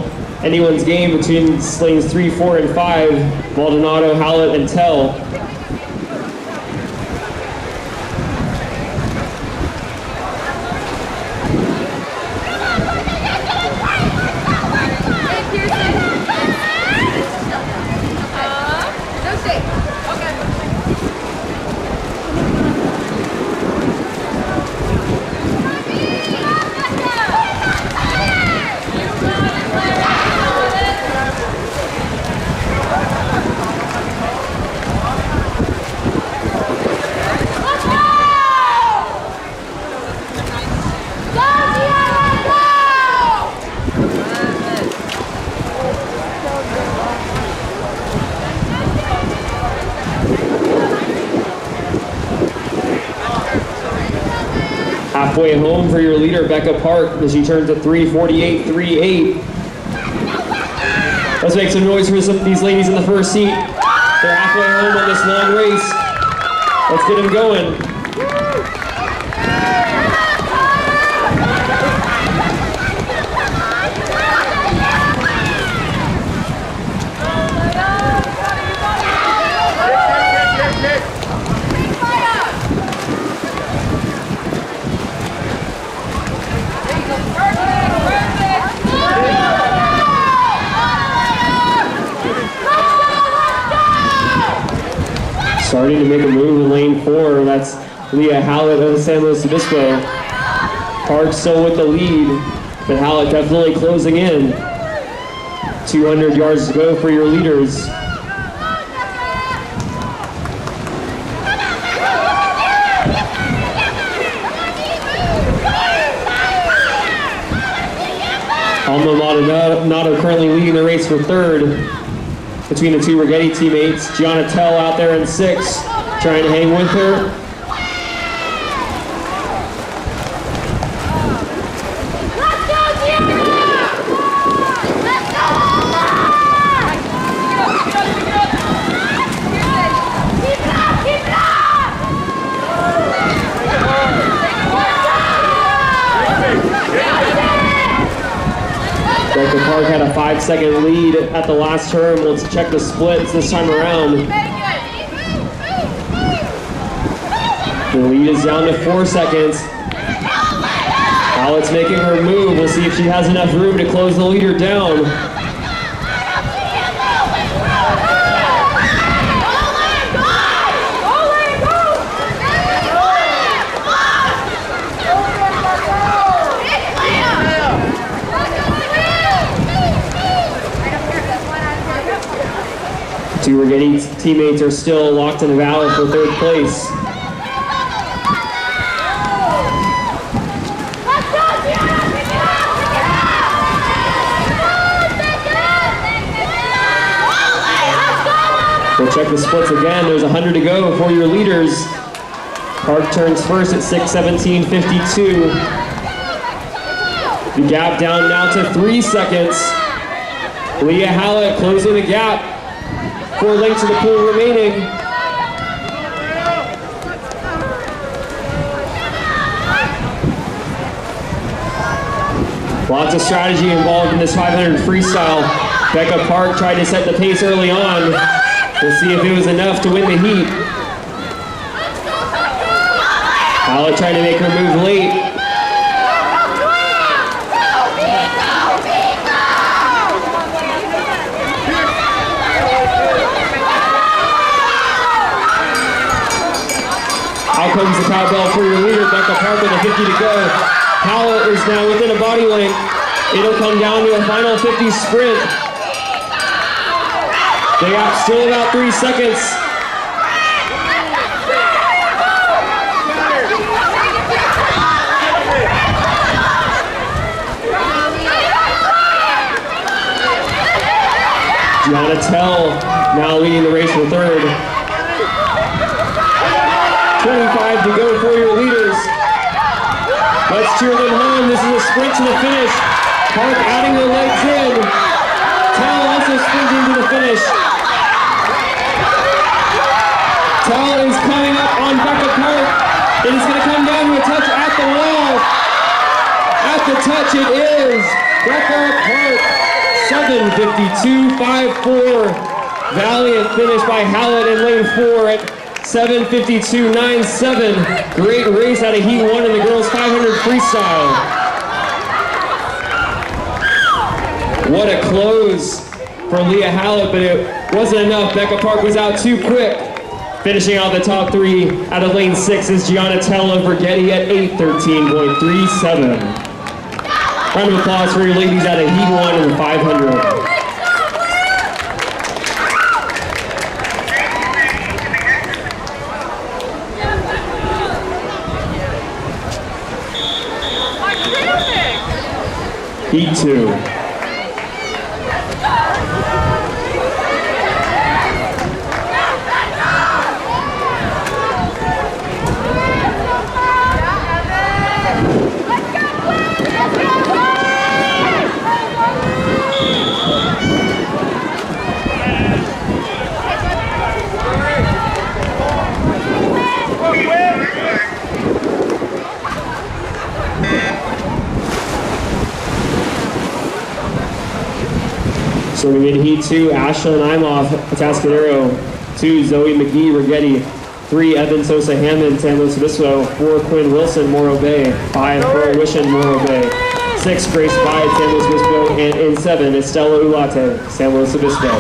anyone's game between lanes 3, 4, and 5. Maldonado, Hallett, and Tell. Halfway home for your leader, Becca Park, as she turns a 3:48.38. Let's make some noise for these ladies in the first seat. They're halfway home on this long race. Let's get them going. Starting to make a move in lane 4, that's Leah Hallett of San Luis Obispo. Park still with the lead, but Hallett definitely closing in. 200 yards to go for your leaders. Alma Maldonado currently leading the race for third. Between the two Rigetti teammates, Gianna Tell out there in 6, trying to hang with her. Let's go, Gianna! Let's go! Keep it up! Keep it up! Becca Park had a 5-second lead at the last turn. Let's check the splits this time around. The lead is down to 4 seconds. Hallett's making her move. We'll see if she has enough room to close the leader down. Two Rigetti teammates are still locked in the battle for third place. We'll check the splits again. There's 100 to go for your leaders. Park turns first at 6:17.52. The gap down now to 3 seconds. Leah Hallett closing the gap. 4 lengths of the pool remaining. Lots of strategy involved in this 500 freestyle. Becca Park tried to set the pace early on. We'll see if it was enough to win the heat. Hallett trying to make her move late. Out comes the cowbell for your leader, Becca Park with a 50 to go. Hallett is now within a body length. It'll come down to a final 50 sprint. They got still about 3 seconds. Gianna Tell now leading the race for third. 25 to go for your leaders. Let's cheer them home. This is a sprint to the finish. Park adding their legs in. Tell also sprinting to the finish. Tell is coming up on Becca Park. It is going to come down to a touch at the wall. the touch? It is. Becca Park, 7:52.54. Valiant finish by Hallett in lane 4 at 7:52.97. Great race out of heat 1 in the girls 500 freestyle. What a close for Leah Hallett, but it wasn't enough. Becca Park was out too quick. Finishing out the top 3 out of lane 6 is Gianna Tell of Rigetti at 8:13.37. Round of applause for your ladies out of heat 1 in the 500. Heat 2. Swimming in heat 2, Ashlyn Imoff, Atascadero. 2, Zoe McGee, Rigetti. 3, Evan Sosa Hammond, San Luis Obispo. 4, Quinn Wilson, Morro Bay. 5, Pearl Wishin, Morro Bay. 6, Grace Bide, San Luis Obispo. And in 7, Estella Ulate, San Luis Obispo.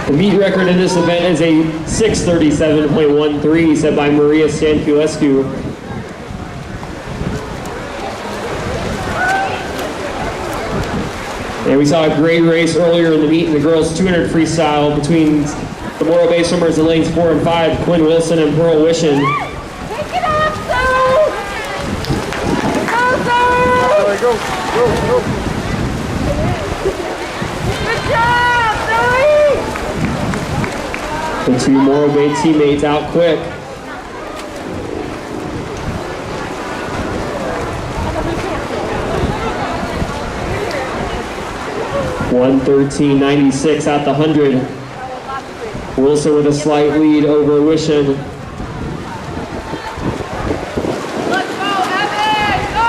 The meet record in this event is a 6:37.13 set by Maria Stanculescu. And we saw a great race earlier in the meet in the girls 200 freestyle between the Morro Bay swimmers in lanes 4 and 5, Quinn Wilson and Pearl Wishin. Take it off, Zoe! Go, Zoe! Go. Good job, Zoe! The 2 Morro Bay teammates out quick. (1:13.96) at the 100. Wilson with a slight lead over Wishin. Let's go, Evan! Go!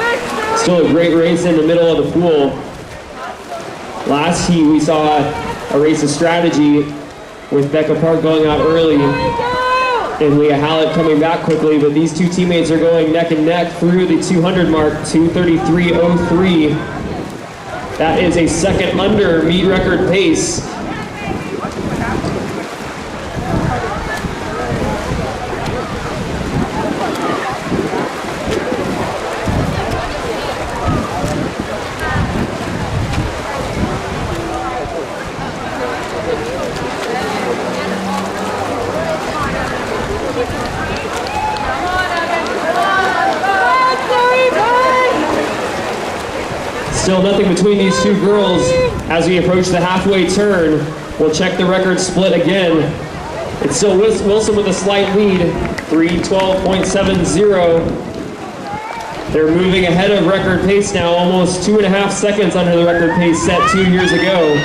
1, Still a great race in the middle of the pool. Last heat we saw a race of strategy with Becca Park going out early and Leah Hallett coming back quickly, but these 2 teammates are going neck and neck through the 200 mark, 2:33.03. That is a second under meet record pace. Still nothing between these 2 girls as we approach the halfway turn. We'll check the record split again. It's still Wilson with a slight lead, 3:12.70. They're moving ahead of record pace now, almost 2.5 seconds under the record pace set 2 years ago.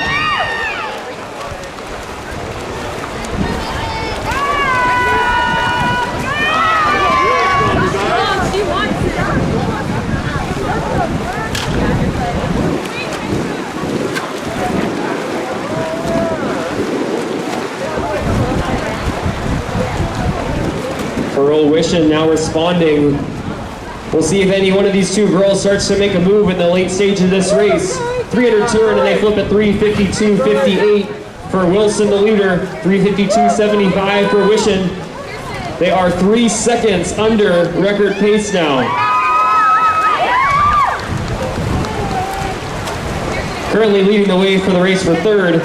Pearl Wishin now responding. We'll see if any one of these two girls starts to make a move in the late stage of this race. 300 turn and they flip at 3:52.58 for Wilson, the leader. 3:52.75 for Wishin. They are 3 seconds under record pace now. Currently leading the way for the race for third.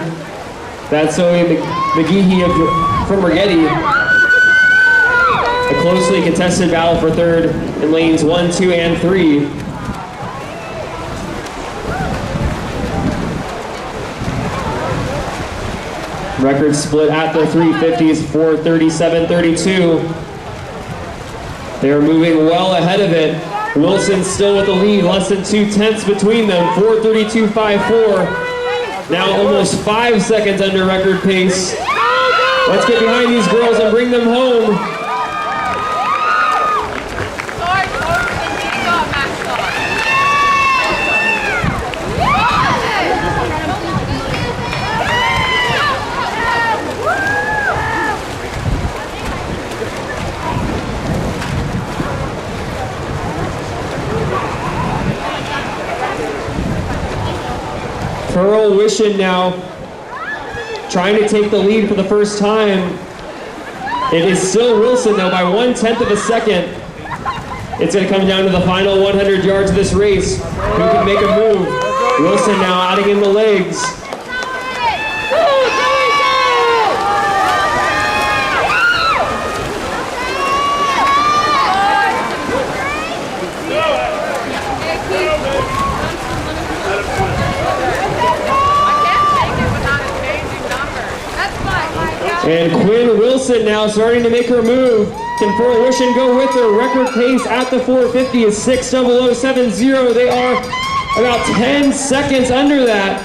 That's Zoe McGeehee from Rigetti. A closely contested battle for third in lanes 1, 2, and 3. Record split at the 350s, 4:37.32. They're moving well ahead of it. Wilson still with the lead, less than 2/10 between them, 4:32.54. Now almost 5 seconds under record pace. Let's get behind these girls and bring them home. Pearl Wishin now trying to take the lead for the first time. It is still Wilson though by 1/10 of a second. It's going to come down to the final 100 yards of this race. Who can make a move? Wilson now adding in the legs. And Quinn Wilson now starting to make her move. Can Pearl Wishin go with her? Record pace at the 450 is 6:00.70. They are about 10 seconds under that.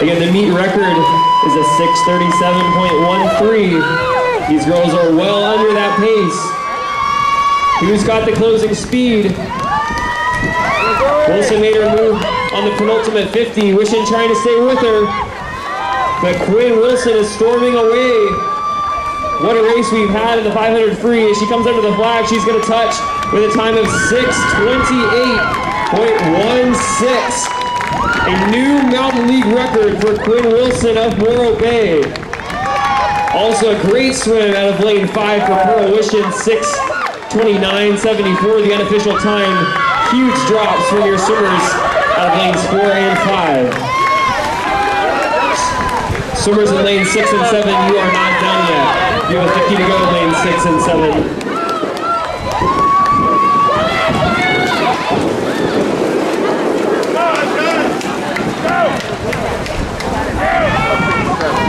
Again, the meet record is a 6:37.13. These girls are well under that pace. Who's got the closing speed? Wilson made her move on the penultimate 50. Wishin trying to stay with her. But Quinn Wilson is storming away. What a race we've had in the 500 free. As she comes under the flag, she's going to touch with a time of 6:28.16. A new Mountain League record for Quinn Wilson of Morro Bay. Also a great swim out of lane 5 for Pearl Wishin, 6:29.74, the unofficial time. Huge drops from your swimmers out of lanes 4 and 5. Swimmers in lanes 6 and 7, you are not done yet. You have a 50 to go in lanes 6 and 7.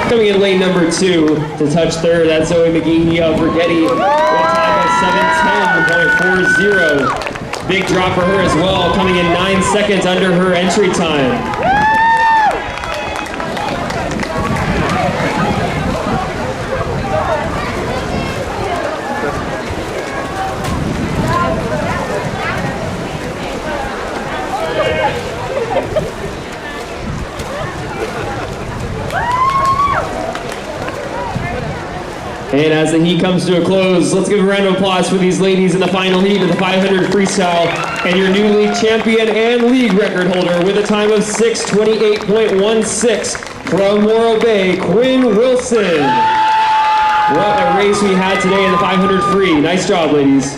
Coming in lane number 2 to touch third, that's Zoe McGeehee of Rigetti with a time of 7:10.40. Big drop for her as well, coming in 9 seconds under her entry time. And as the heat comes to a close, let's give a round of applause for these ladies in the final heat of the 500 freestyle and your new league champion and league record holder with a time of 6:28.16 from Morro Bay, Quinn Wilson. What a race we had today in the 500 free. Nice job, ladies.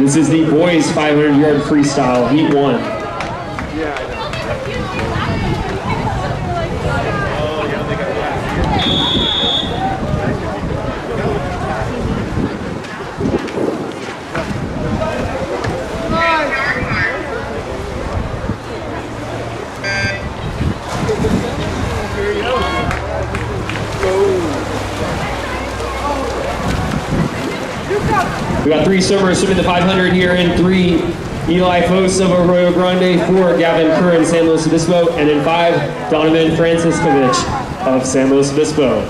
This is the boys 500-yard freestyle, heat 1. We got 3 swimmers swimming the 500 here in 3. Eli Fos of Arroyo Grande, 4 Gavin Curran, San Luis Obispo, and in 5 Donovan Franciscovich of San Luis Obispo.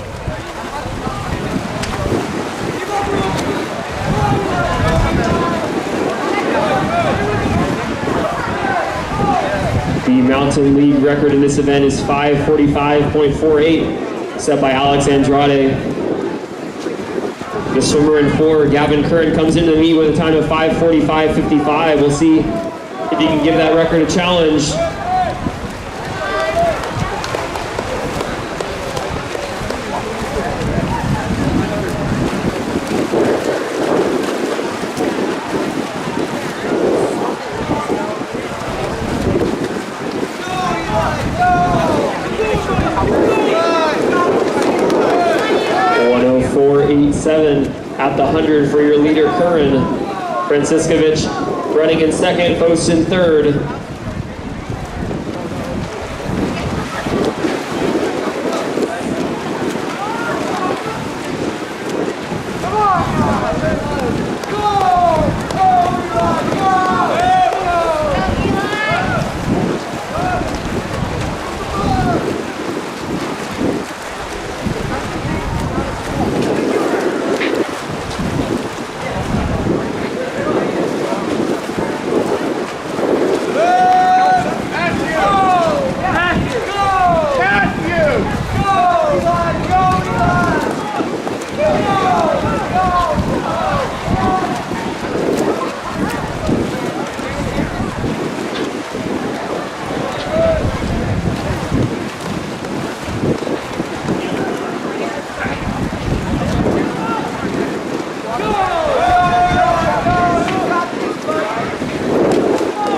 The mountain league record in this event is 5:45.48, set by Alex Andrade. The swimmer in 4, Gavin Curran, comes into the meet with a time of 5:45.55. We'll see if he can give that record a challenge. At the 100 for your leader, Curran. Franciscovich running in second, Post in third.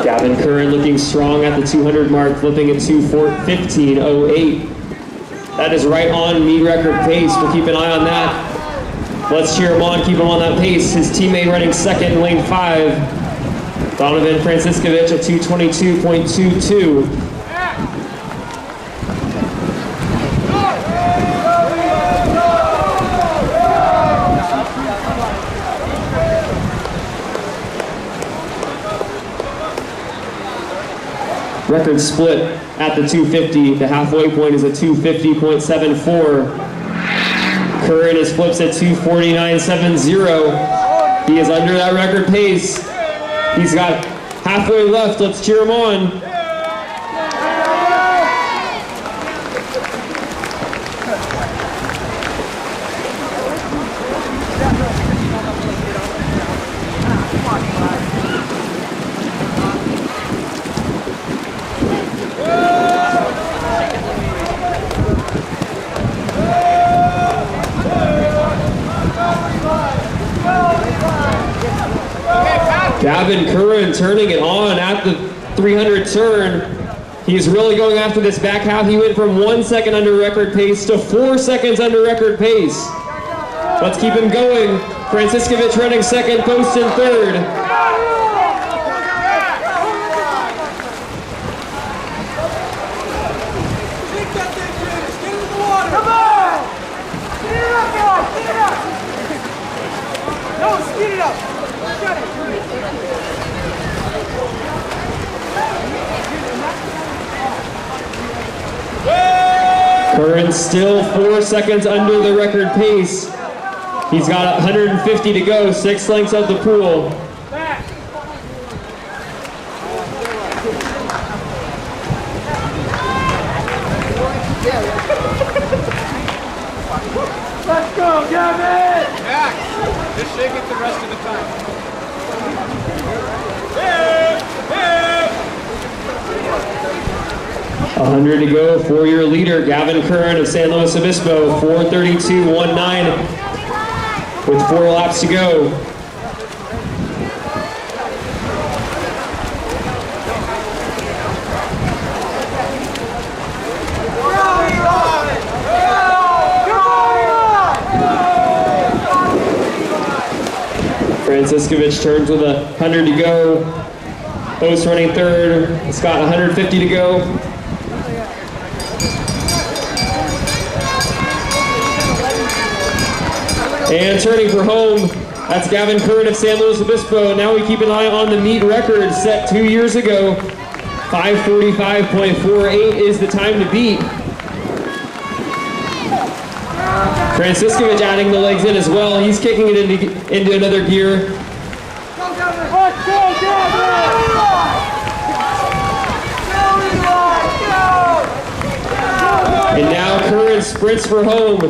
Gavin Curran looking strong at the 200 mark, flipping at 2:15.08. That is right on meet record pace. We'll keep an eye on that. Let's cheer him on, keep him on that pace. His teammate running second in lane 5, Donovan Franciscovich at 2:22.22. Record split at the 250. The halfway point is a 250.74. Curran is flips at 249.70. He is under that record pace. He's got halfway left. Let's cheer him on. Gavin Curran turning it on at the 300 turn. He's really going after this back half. He went from 1 second under record pace to 4 seconds under record pace. Let's keep him going. Franciscovich running second, Post in third. Speed it up! Curran still 4 seconds under the record pace. He's got 150 to go, 6 lengths of the pool. Let's go, Gavin! Back! Just shake it the rest of the time. 100 to go for your leader, Gavin Curran of San Luis Obispo, 4:32.19 with 4 laps to go. Franciscovich turns with 100 to go. Post running third. Scott 150 to go. And turning for home, that's Gavin Curran of San Luis Obispo. Now we keep an eye on the meet record set 2 years ago. 5:45.48 is the time to beat. Franciscovich adding the legs in as well. He's kicking it into another gear. Let's go, Gavin! sprints for home.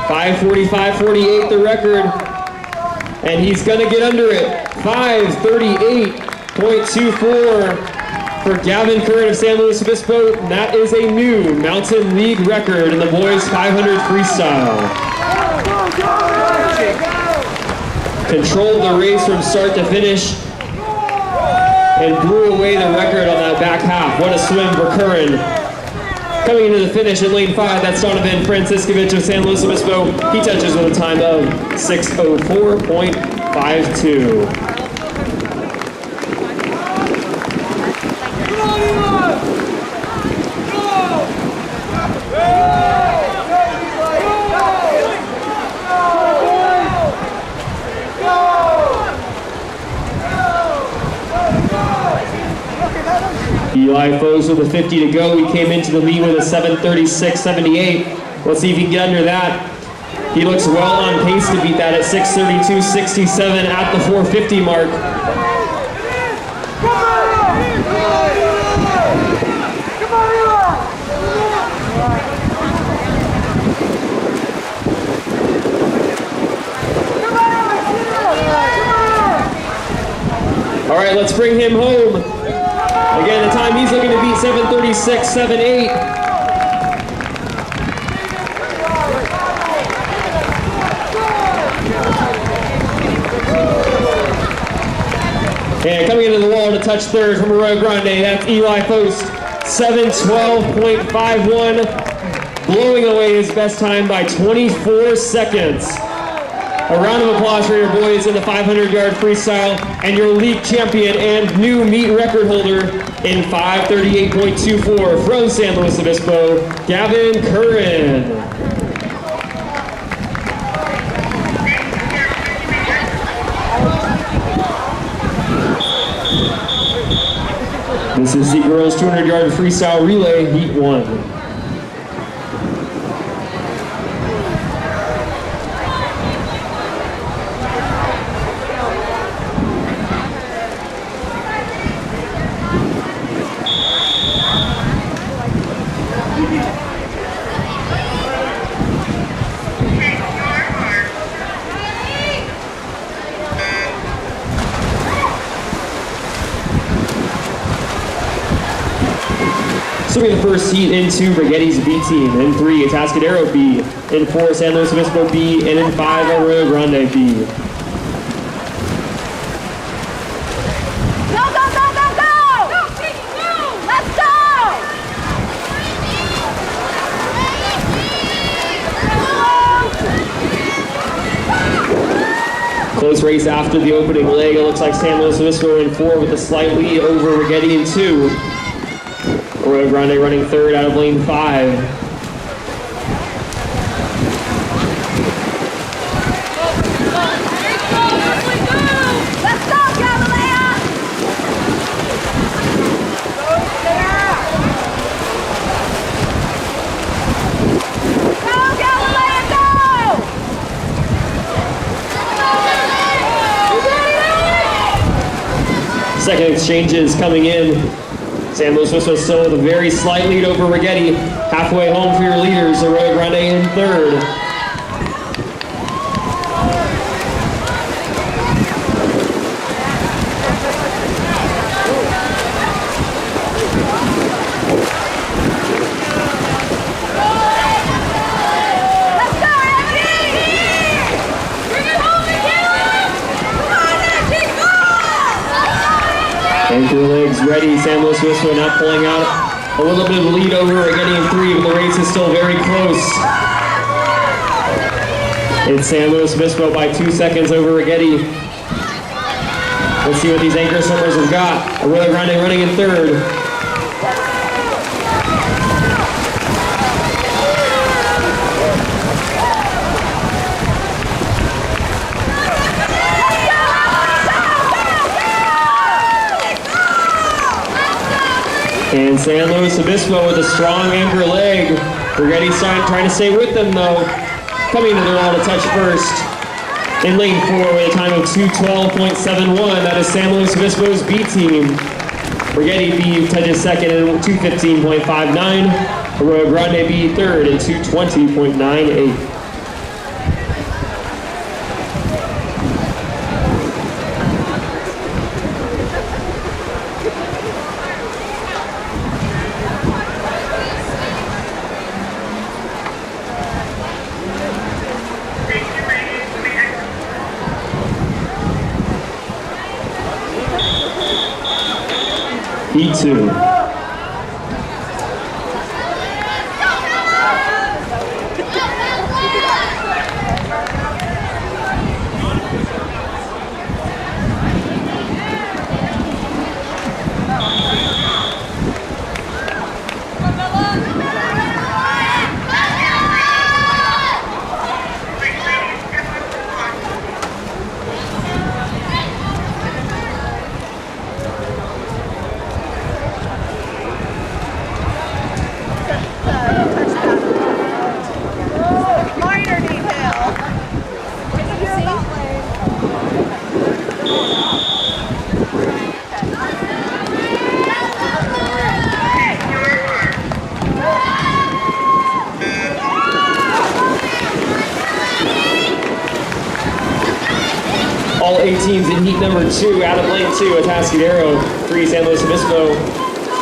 5:45.48 the record. And he's gonna get under it. 5:38.24 for Gavin Curran of San Luis Obispo. And that is a new Mountain League record in the boys 500 freestyle. Controlled the race from start to finish and blew away the record on that back half. What a swim for Curran. Coming into the finish in lane 5, that's Donovan Franciscovich of San Luis Obispo. He touches with a time of 6:04.52. Eli Foes with a 50 to go. He came into the meet with a 7:36.78. Let's see if he can get under that. He looks well on pace to beat that at 6:32.67 at the 450 mark. All right, let's bring him home. Again, the time he's looking to beat 7:36.78. And coming into the wall to touch third from Arroyo Grande, that's Eli Post, 7:12.51, blowing away his best time by 24 seconds. A round of applause for your boys in the 500-yard freestyle and your league champion and new meet record holder in 5:38.24 from San Luis Obispo, Gavin Curran. This is the girls' 200-yard freestyle relay, heat 1. So we have the first heat into Rigetti's B team. In 3, Atascadero B. In 4, San Luis Obispo B. And in 5, Arroyo Grande B. Go, go, go, go, go! Go, Piggy, go! Let's go! Close race after the opening leg. It looks like San Luis Obispo in 4 with a slight lead over Rigetti in 2. Arroyo Grande running 3rd out of lane 5. Let's go, Galilea! Go, Galilea, go! Second exchanges coming in. San Luis Obispo still with a very slight lead over Rigetti. Halfway home for your leaders, Arroyo Grande in 3rd. Let's go, Anthony! Bring it home, Michaela! Come on, Anthony, go! Anchor legs ready. San Luis Obispo now pulling out a little bit of a lead over Rigetti in 3, but the race is still very close. It's San Luis Obispo by 2 seconds over Rigetti. Let's see what these anchor swimmers have got. Arroyo Grande running in 3rd. And San Luis Obispo with a strong anchor leg. Rigetti's trying to stay with them though. Coming to the wall to touch first. In lane 4 with a time of 2:12.71. That is San Luis Obispo's B team. Rigetti B touches second in 2:15.59. Arroyo Grande B third in 2:20.98. Heat 2. Minor detail. All 18s in heat number 2 out of lane 2, Atascadero, 3 San Luis Obispo,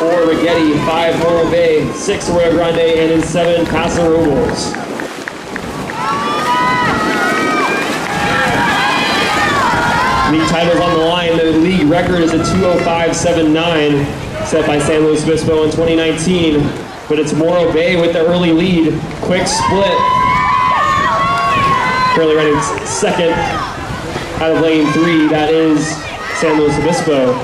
4 Rigetti, 5 Morro Bay, 6 Arroyo Grande, and in 7 Paso Robles. League titles on the line. The league record is a 2:05.79 set by San Luis Obispo in 2019, but it's Morro Bay with the early lead. Quick split. Currently running second out of lane 3. That is San Luis Obispo.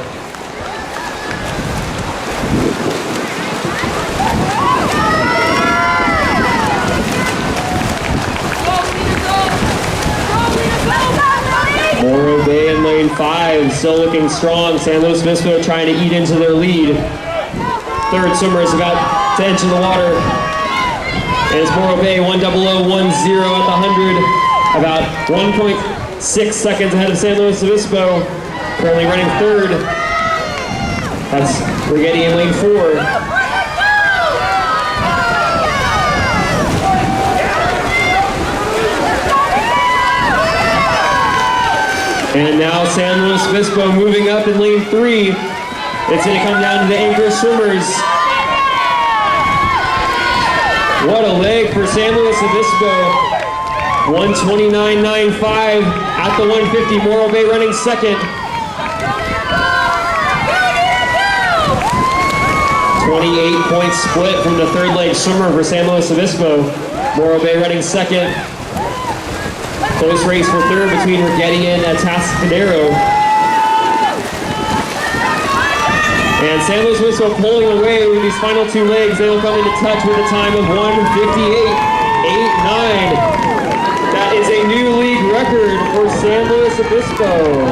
Morro Bay in lane 5, still looking strong. San Luis Obispo trying to eat into their lead. Third swimmer is about to enter the water. And it's Morro Bay 1:00.10 at the 100. About 1.6 seconds ahead of San Luis Obispo. Currently running third. That's Rigetti in lane 4. And now San Luis Obispo moving up in lane 3. It's going to come down to the anchor swimmers. What a leg for San Luis Obispo. 1:29.95 at the 150. Morro Bay running second. 28-point split from the third leg swimmer for San Luis Obispo. Morro Bay running second. Close race for third between Rigetti and Atascadero. And San Luis Obispo pulling away with these final 2 legs. They will come into touch with a time of 1:58.89. That is a new league record for San Luis Obispo.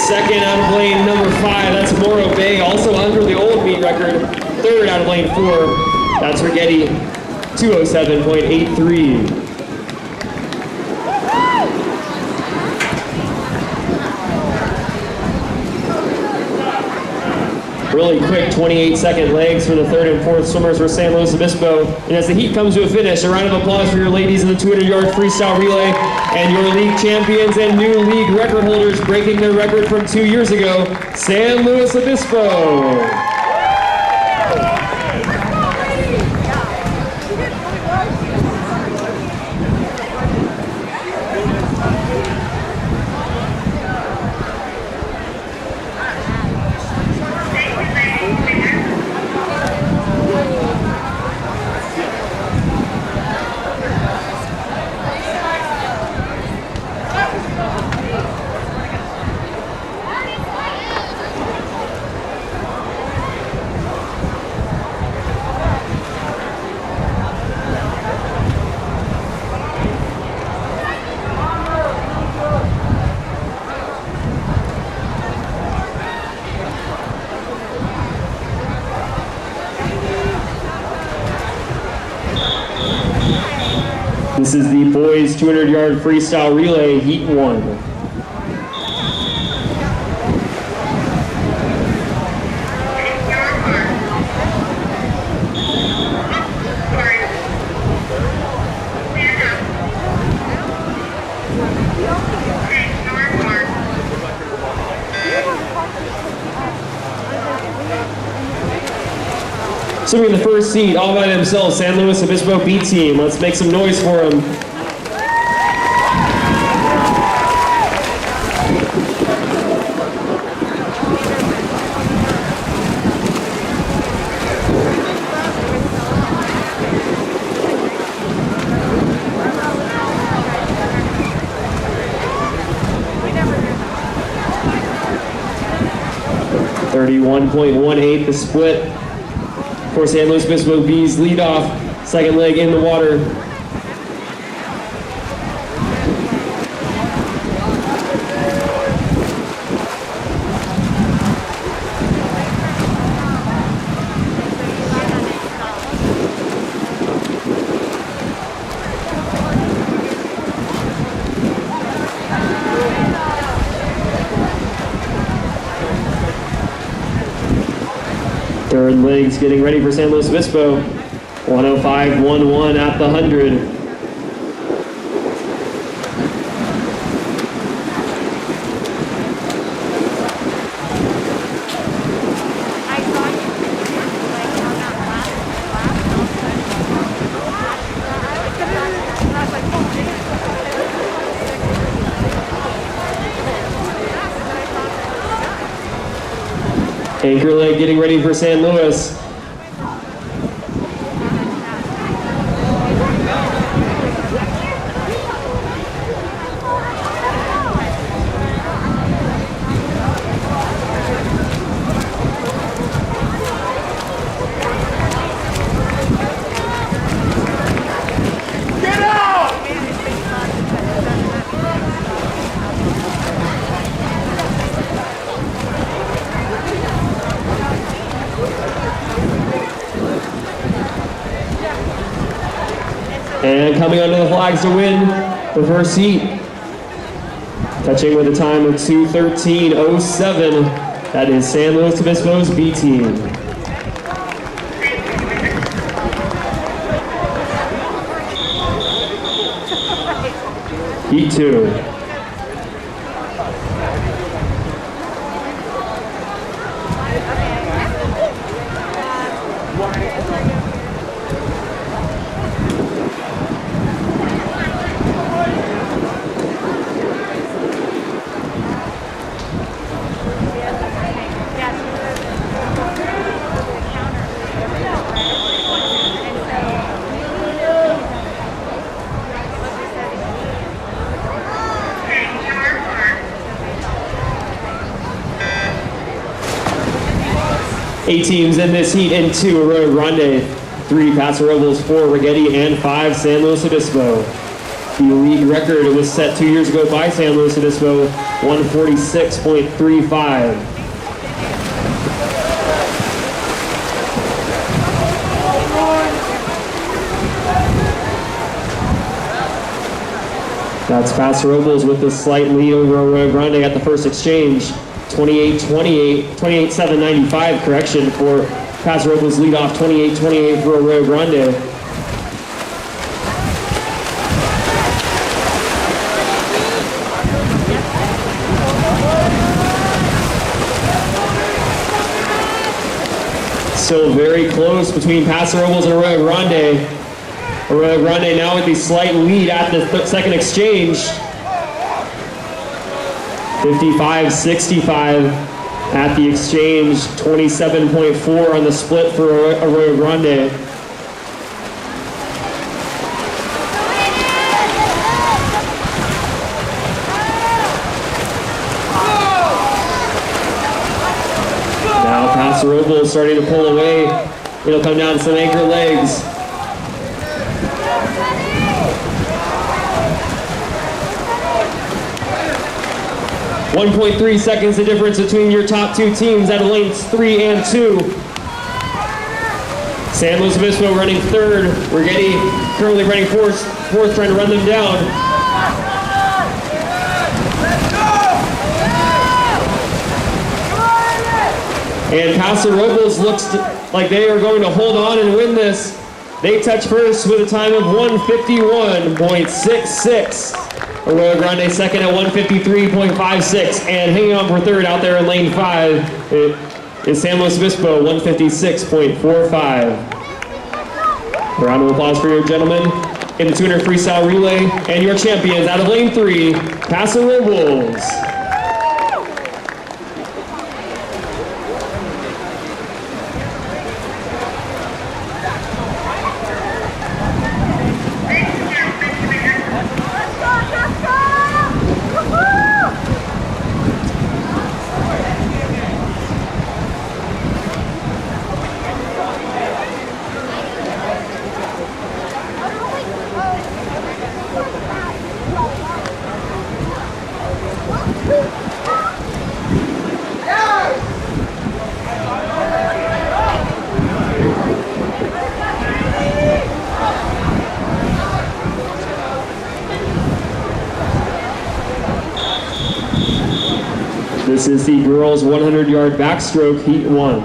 Second out of lane number 5, that's Morro Bay, also under the old meet record. Third out of lane 4, that's Rigetti, 2:07.83. Really quick 28-second legs for the third and fourth swimmers for San Luis Obispo. And as the heat comes to a finish, a round of applause for your ladies in the 200-yard freestyle relay and your league champions and new league record holders breaking their record from 2 years ago, San Luis Obispo. This is the boys 200-yard freestyle relay, heat 1. Swimming the first heat all by themselves, San Luis Obispo B team. Let's make some noise for them. .18 the split for San Luis Obispo B's lead off. Second leg in the water. Third leg's getting ready for San Luis Obispo. 105.11 at the 100. Anchor leg getting ready for San Luis. And coming under the flags to win the first heat. Touching with a time of 2:13.07. That is San Luis Obispo's B team. Heat 2. Eight teams in this heat in 2, Arroyo Grande, 3 Paso Robles, 4 Rigetti, and 5 San Luis Obispo. The league record was set 2 years ago by San Luis Obispo, 146.35. That's Paso Robles with a slight lead over Arroyo Grande at the first exchange. 28-795 correction for Paso Robles lead off, 28-28 for Arroyo Grande. Still very close between Paso Robles and Arroyo Grande. Arroyo Grande now with the slight lead at the second exchange. 55-65 at the exchange, 27.4 on the split for Arroyo Grande. Now Paso Robles starting to pull away. It'll come down to some anchor legs. 1.3 seconds the difference between your top 2 teams at lanes 3 and 2. San Luis Obispo running 3rd. Rigetti currently running 4th, trying to run them down. And Paso Robles looks like they are going to hold on and win this. They touch first with a time of 151.66. Arroyo Grande second at 153.56, and hanging on for 3rd out there in lane 5 is San Luis Obispo, 156.45. A round of applause for your gentlemen in the 200 freestyle relay, and your champions out of lane 3, Paso Robles. This is the girls' 100-yard backstroke, heat 1.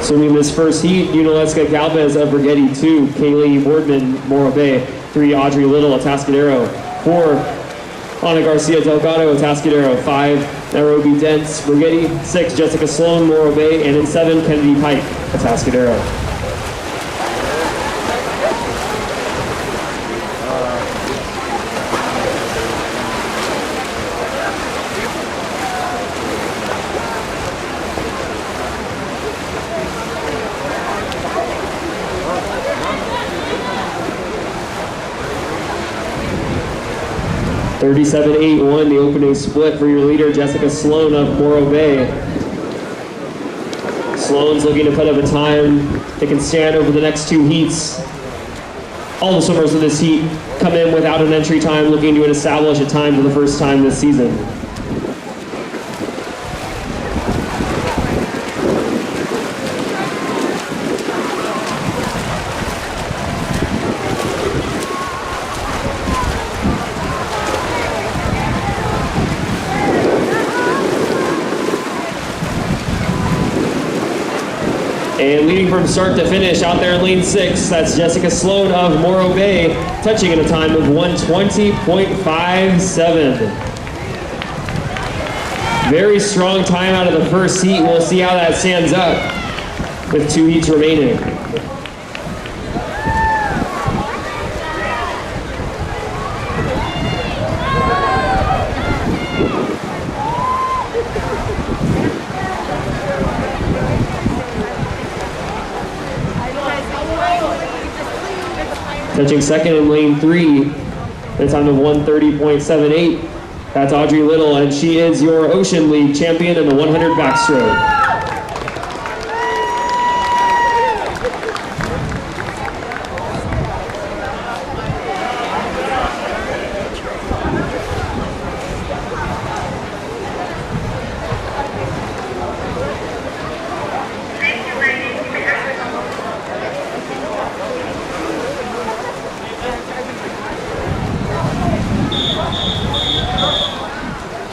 Swimming this first heat, Unaleska Galvez of Rigetti, 2, Kaylee Boardman, Morro Bay, 3, Audrey Little, Atascadero, 4, Ana Garcia Delgado, Atascadero, 5, Nairobi Dents, Rigetti, 6, Jessica Sloan, Morro Bay, and in 7, Kennedy Pike, Atascadero. (37.81), the opening split for your leader, Jessica Sloan of Morro Bay. Sloan's looking to put up a time that can stand over the next 2 heats. All the swimmers in this heat come in without an entry time, looking to establish a time for the first time this season. And leading from start to finish out there in lane 6, that's Jessica Sloan of Morro Bay, touching at a time of 1:20.57. Very strong time out of the first heat. We'll see how that stands up with 2 heats remaining. Touching second in lane 3, at a time of 1:30.78. That's Audrey Little, and she is your Ocean League champion in the 100 backstroke.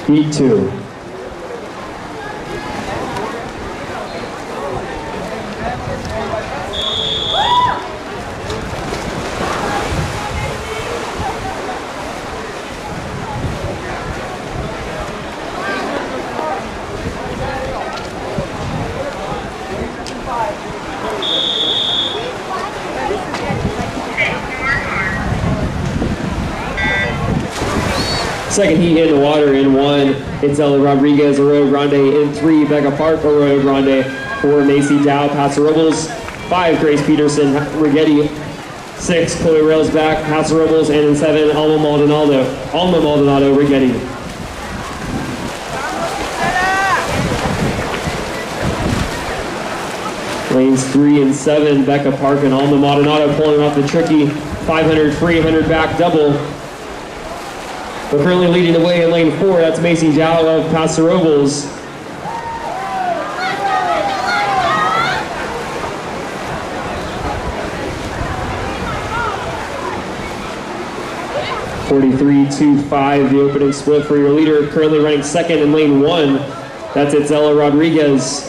Heat 2. Second heat in the water in 1, it's Ella Rodriguez, Arroyo Grande. In 3, Becca Park, Arroyo Grande. 4, Macy Dow, Paso Robles. 5, Grace Peterson, Rigetti. 6, Chloe Railsback, Paso Robles. And in 7, Alma Maldonado, Rigetti. Lanes 3 and 7, Becca Park and Alma Maldonado pulling off the tricky 500 free, 100 back double. But currently leading the way in lane 4, that's Macy Zhao of Paso Robles. 43.25, the opening split for your leader. Currently running second in lane 1. That's Itzela Rodriguez.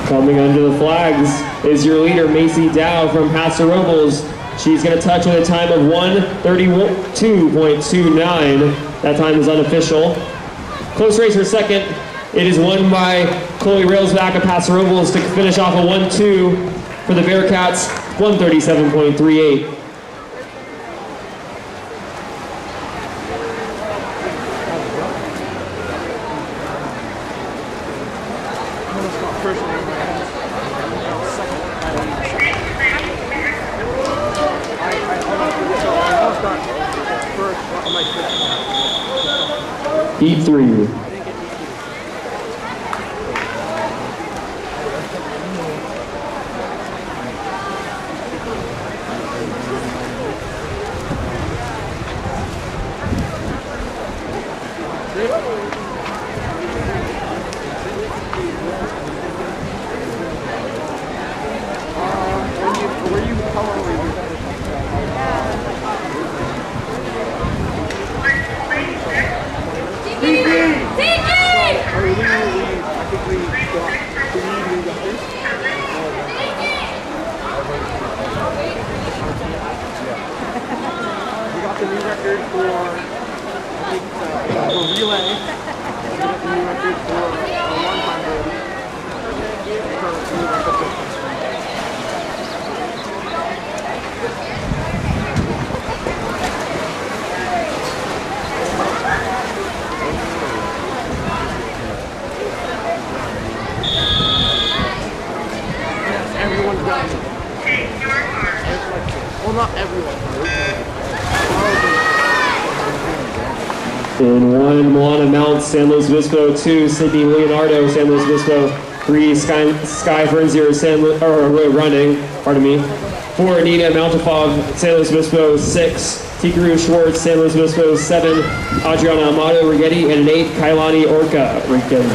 Coming under the flags is your leader, Macy Dow from Paso Robles. She's going to touch with a time of 1:32.29. That time is unofficial. Close race for second. It is won by Chloe Railsback of Paso Robles to finish off a 1-2 for the Bearcats, 1:37.38. Heat 3. In 1, Moana Mount, San Luis Obispo. 2, Sydney Leonardo, San Luis Obispo. 3, Sky Fernzier, running, pardon me. 4, Nina Mountafov, San Luis Obispo. 6, Tikaru Schwartz, San Luis Obispo. 7, Adriana Amado, Rigetti. And an 8, Kailani Orca, Rigetti.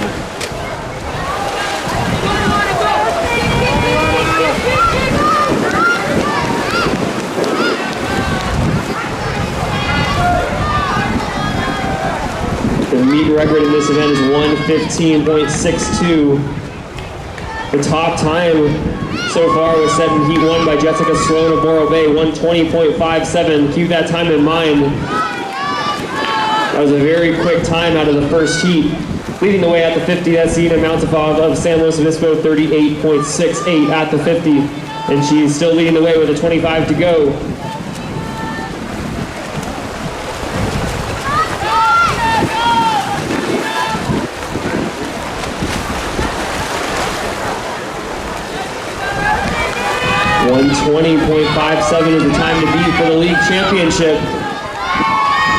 The meet record in this event is 1:15.62. The top time so far was set in Heat 1 by Jessica Sloan of Morro Bay, 1:20.57. Keep that time in mind. That was a very quick time out of the first heat. Leading the way at the 50, that's Nina Mountafov of San Luis Obispo, 38.68 at the 50. And she's still leading the way with a 25 to go. .20.57 is the time to beat for the league championship.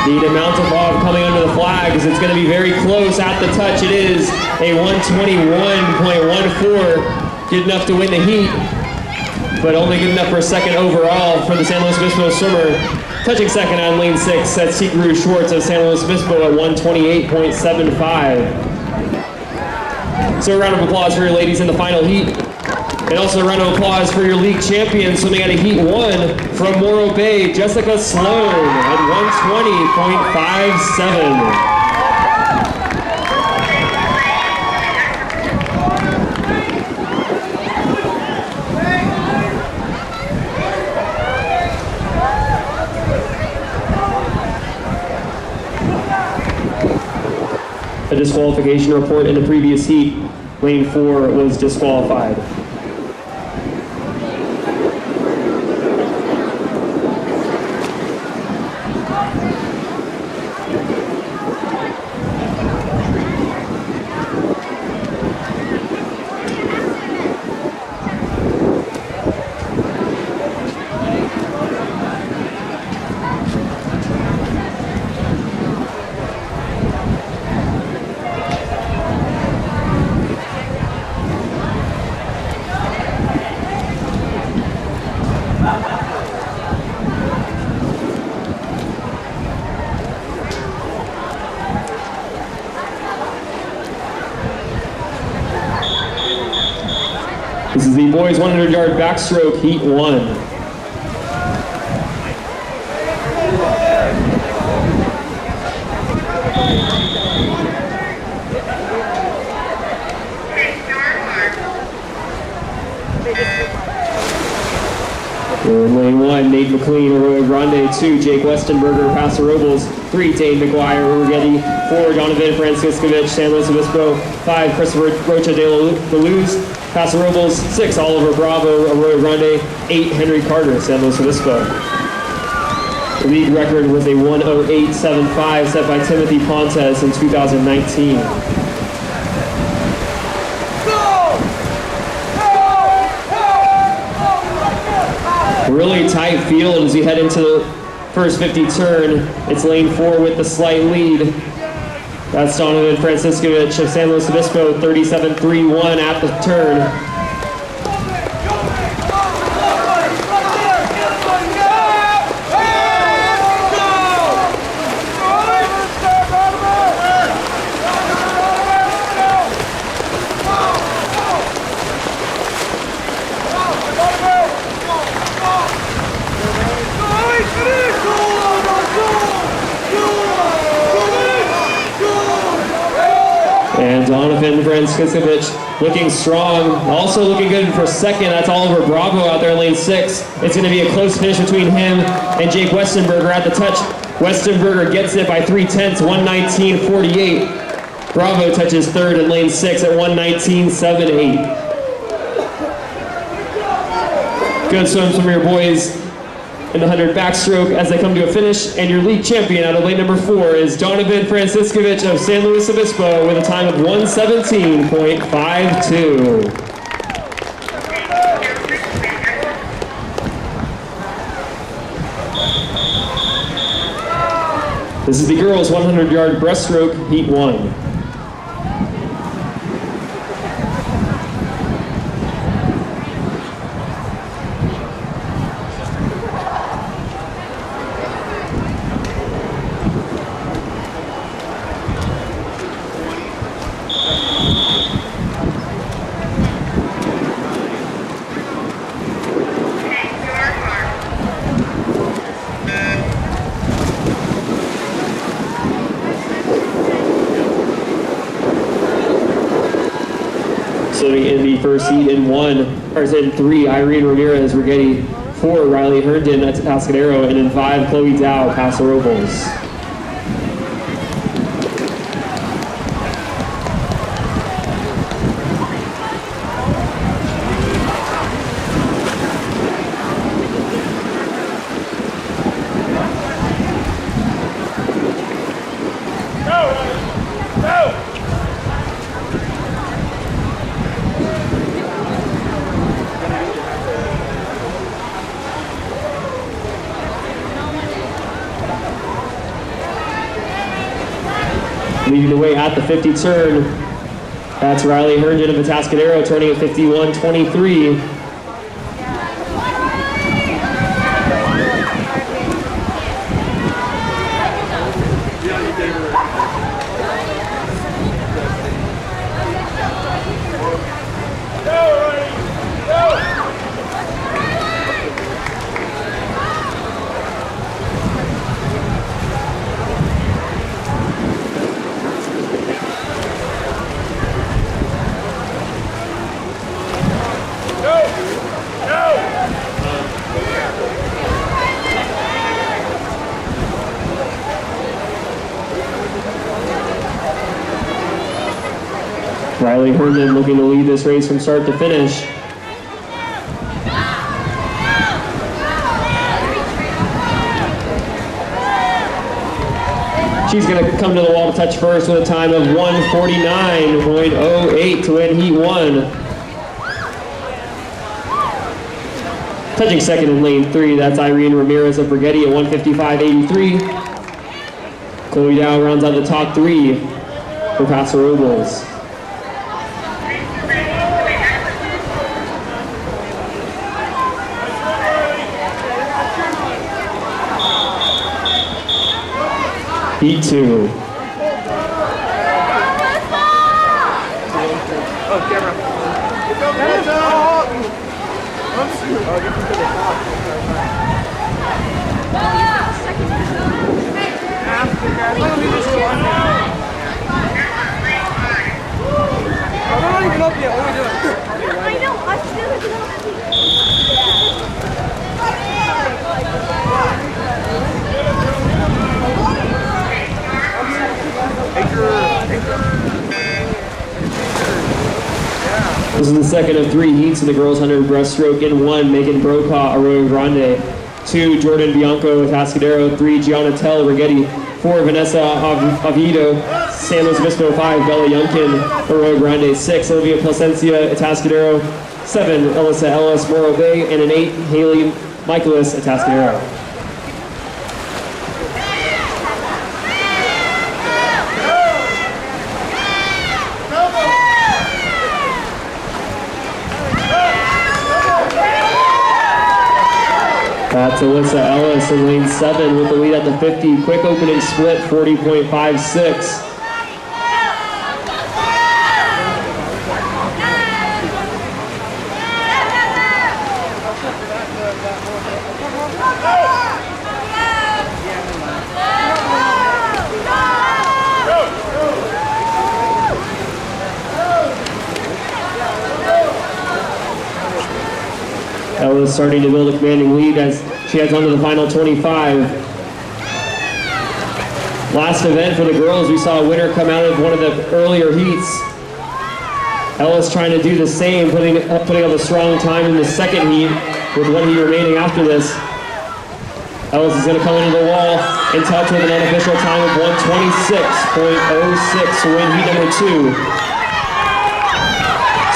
Nina Mountafov coming under the flags. It's going to be very close at the touch. It is a 1:21.14. Good enough to win the heat, but only good enough for a second overall for the San Luis Obispo swimmer. Touching second on lane 6, that's Tikaru Schwartz of San Luis Obispo at 1:28.75. So a round of applause for your ladies in the final heat. And also a round of applause for your league champion swimming out of Heat 1 from Morro Bay, Jessica Sloan at 1:20.57. A disqualification report in the previous heat. Lane 4 was disqualified. This is the boys 100-yard backstroke, heat 1. We're in lane 1, Nate McLean, Arroyo Grande. 2, Jake Westenberger, Paso Robles. 3, Dane McGuire, Rigetti. 4, Donovan Franciscovich, San Luis Obispo. 5, Christopher Rocha de la Luz, Paso Robles. 6, Oliver Bravo, Arroyo Grande. 8, Henry Carter, San Luis Obispo. The league record was a 1:08.75 set by Timothy Pontes in 2019. Really tight field as we head into the first 50 turn. It's lane 4 with the slight lead. That's Donovan Franciscovich of San Luis Obispo, 37.31 at the turn. And Donovan Franciscovich looking strong, also looking good for second. That's Oliver Bravo out there in lane 6. It's going to be a close finish between him and Jake Westenberger at the touch. Westenberger gets it by 3/10, 1:19.48. Bravo touches third in lane 6 at 1:19.78. Good swims from your boys in the 100 backstroke as they come to a finish, and your league champion out of lane number 4 is Donovan Franciscovich of San Luis Obispo with a time of 1:17.52. This is the girls 100-yard breaststroke, heat 1. Swimming in the first heat in 3, Irene Ramirez, Rigetti. 4, Riley Herndon at Atascadero, and in 5, Chloe Dow, Paso Robles. Leading the way at the 50 turn, that's Riley Herndon of Atascadero turning at 51.23. Riley Herndon looking to lead this race from start to finish. She's going to come to the wall to touch first with a time of 1:49.08 to win heat 1. Touching second in lane 3, that's Irene Ramirez of Rigetti at 1:55.83. Chloe Dow rounds out the top 3 for Paso Robles. Heat 2. Oh, camera. We're not even up yet. What are we doing? I know, I still This is the second of 3 heats in the girls' 100 breaststroke. In 1, Megan Brokaw, Arroyo Grande. 2, Jordan Bianco, Atascadero. 3, Gianna Tell, Rigetti. 4, Vanessa Oviedo, San Luis Obispo. 5, Bella Yunkin, Arroyo Grande. 6, Olivia Placencia, Atascadero. 7, Alyssa Ellis, Morro Bay. And an 8, Haley Michaelis, Atascadero. That's Alyssa Ellis in lane 7 with the lead at the 50. Quick opening split, 40.56. Ellis starting to build a commanding lead as she heads on to the final 25. Last event for the girls, we saw a winner come out of one of the earlier heats. Ellis trying to do the same, putting up a strong time in the second heat with 1 heat remaining after this. Ellis is going to come into the wall in touch with an unofficial time of 126.06 to win heat number 2.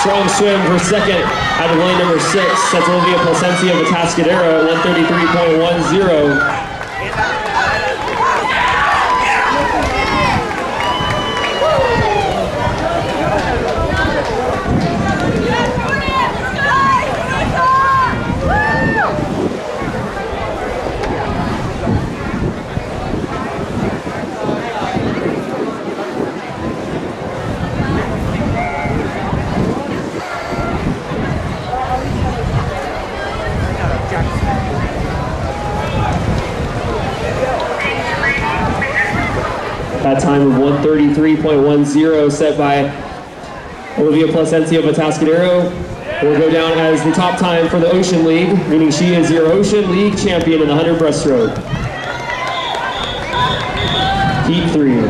Strong swim for second out of lane number 6. That's Olivia Placencia of Atascadero at 133.10. That time of 133.10 set by Olivia Placencia of Atascadero will go down as the top time for the Ocean League, meaning she is your Ocean League champion in the 100 breaststroke. Heat 3.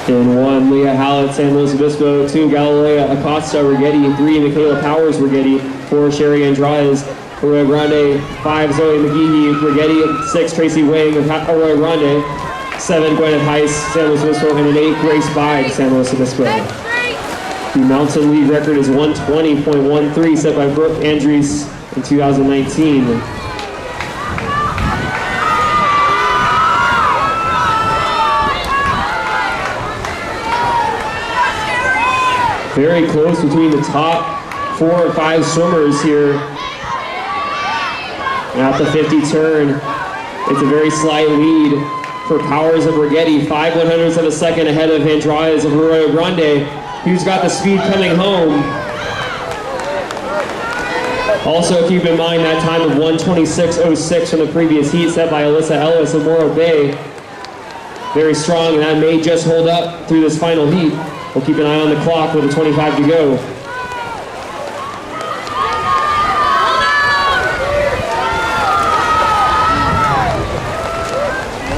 In 1, Leah Hallett, San Luis Obispo. 2, Galilea Acosta, Rigetti. 3, Michaela Powers, Rigetti. 4, Sherry Andraez, Arroyo Grande. 5, Zoe McGehee, Rigetti. 6, Tracy Wang of Arroyo Grande. 7, Gwyneth Heiss, San Luis Obispo. And an 8, Grace Bide, San Luis Obispo. The mountain league record is 120.13 set by Brooke Andrews in 2019. Very close between the top 4 or 5 swimmers here. And at the 50 turn, it's a very slight lead for Powers of Rigetti, 5/100ths of a second ahead of Andraez of Arroyo Grande, who's got the speed coming home. Also keep in mind that time of 126.06 from the previous heat set by Alyssa Ellis of Morro Bay. Very strong, and that may just hold up through this final heat. We'll keep an eye on the clock with a 25 to go.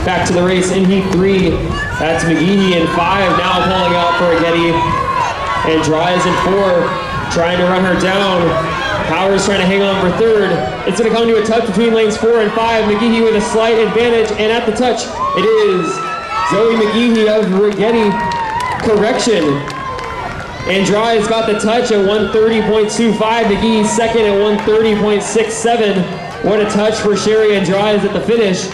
Back to the race in heat 3. That's McGehee in 5, now pulling out for Rigetti. Andraez in 4, trying to run her down. Powers trying to hang on for 3rd. It's going to come to a touch between lanes 4 and 5. McGehee with a slight advantage, and at the touch, it is Zoe McGehee of Rigetti. Correction. Andraez got the touch at 130.25. McGehee second at 130.67. What a touch for Sherry Andraez at the finish.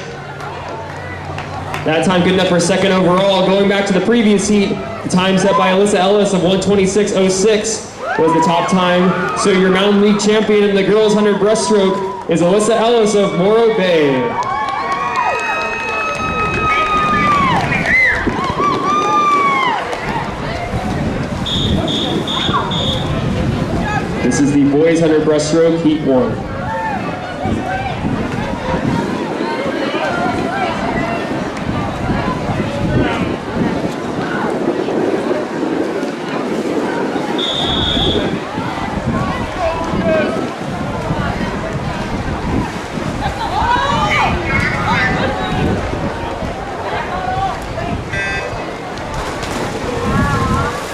That time good enough for second overall. Going back to the previous heat, the time set by Alyssa Ellis of 126.06. was the top time. So your Mountain League champion in the girls 100 breaststroke is Alyssa Ellis of Morro Bay. This is the boys 100 breaststroke, heat 1.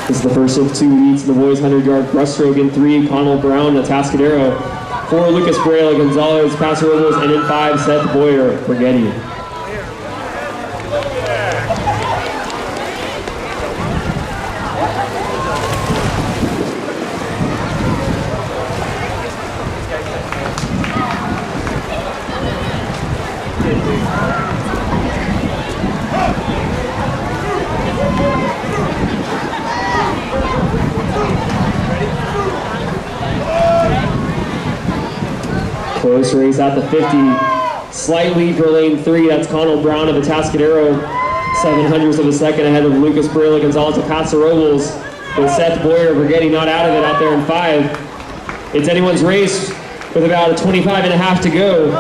This is the first of 2 heats in the boys 100-yard breaststroke. In 3, Connell Brown, Atascadero. 4, Lucas Brayla Gonzalez, Paso Robles, and in 5, Seth Boyer, Brigetti. Close race at the 50. Slight lead for lane 3. That's Connell Brown of Atascadero. 7/100ths of a second ahead of Lucas Brayla Gonzalez of Paso Robles. With Seth Boyer of Brigetti not out of it out there in 5. It's anyone's race with about a 25.5 to go.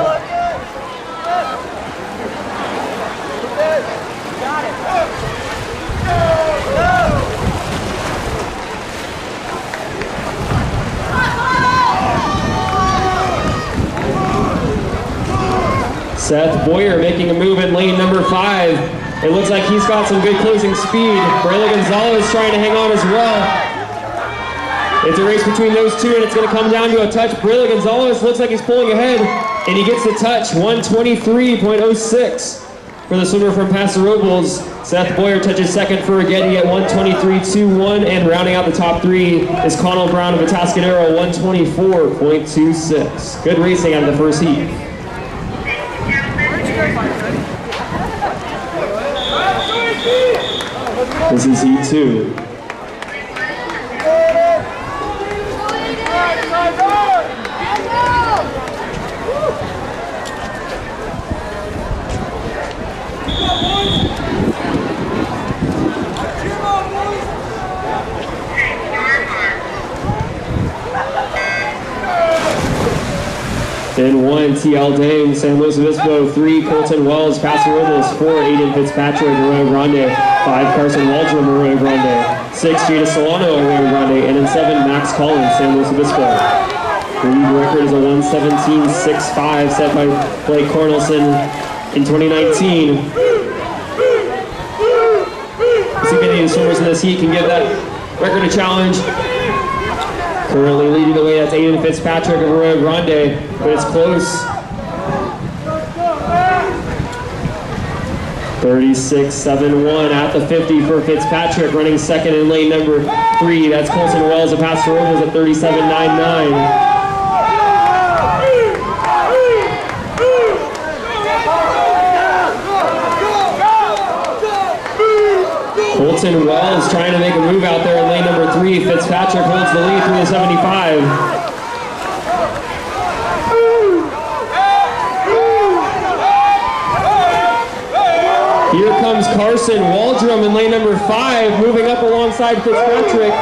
Seth Boyer making a move in lane number 5. It looks like he's got some good closing speed. Brayla Gonzalez trying to hang on as well. It's a race between those two, and it's going to come down to a touch. Brayla Gonzalez looks like he's pulling ahead, and he gets the touch. 1:23.06 for the swimmer from Paso Robles. Seth Boyer touches second for Rigetti at 1:23.21, and rounding out the top 3 is Connell Brown of Atascadero, 1:24.26. Good racing out of the first heat. This is heat 2. In 1, TL Dame, San Luis Obispo. 3, Colton Wells, Paso Robles. 4, Aiden Fitzpatrick, Arroyo Grande. 5, Carson Waldron, Arroyo Grande. 6, Jada Solano, Arroyo Grande. And in 7, Max Collins, San Luis Obispo. The league record is a 1:17.65 set by Blake Cornelson in 2019. See if any of the swimmers in this heat can give that record a challenge. Currently leading the way, that's Aiden Fitzpatrick of Arroyo Grande, but it's close. 36.71 at the 50 for Fitzpatrick, running second in lane number 3. That's Colton Wells of Paso Robles at 37.99. Colton Wells trying to make a move out there in lane number 3. Fitzpatrick holds the lead through the 75. Here comes Carson Waldron in lane number 5, moving up alongside Fitzpatrick.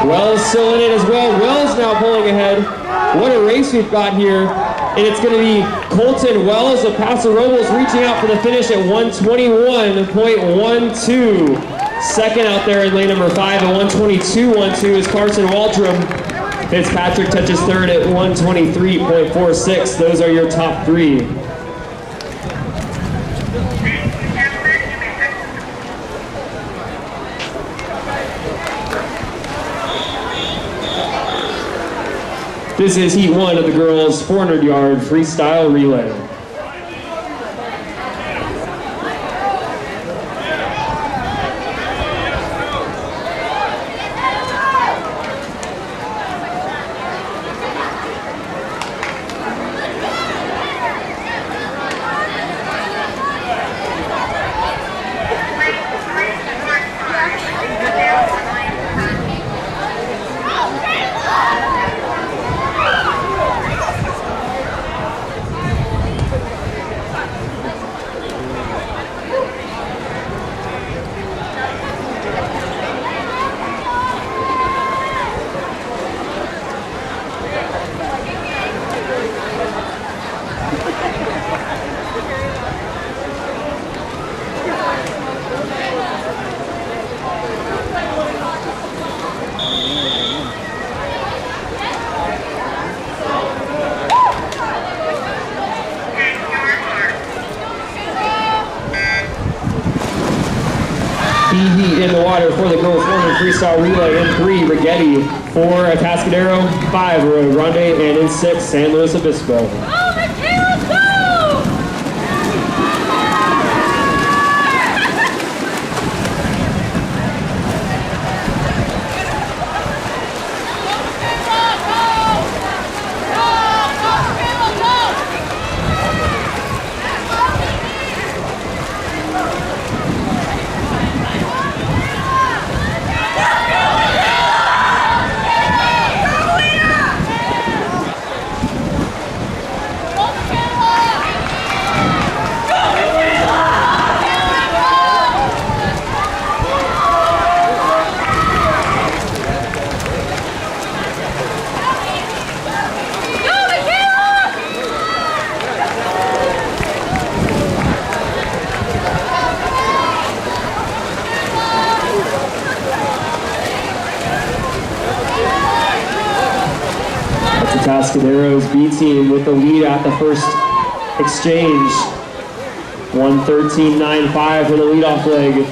Wells still in it as well. Wells now pulling ahead. What a race we've got here. And it's going to be Colton Wells of Paso Robles reaching out for the finish at 1:21.12. Second out there in lane number 5 at 1:22.12 is Carson Waldron. Fitzpatrick touches third at 1:23.46. Those are your top 3. This is heat 1 of the girls' 400-yard freestyle relay. heat in the water for the girls' women freestyle relay. In 3, Rigetti. 4, Atascadero. 5, Rio Grande. And in 6, San Luis Obispo. Atascadero's B team with the lead at the first exchange. 1:13.95 for the leadoff leg.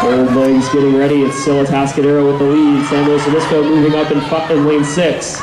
Third leg's getting ready. It's still Atascadero with the lead. San Luis Obispo moving up in lane 6.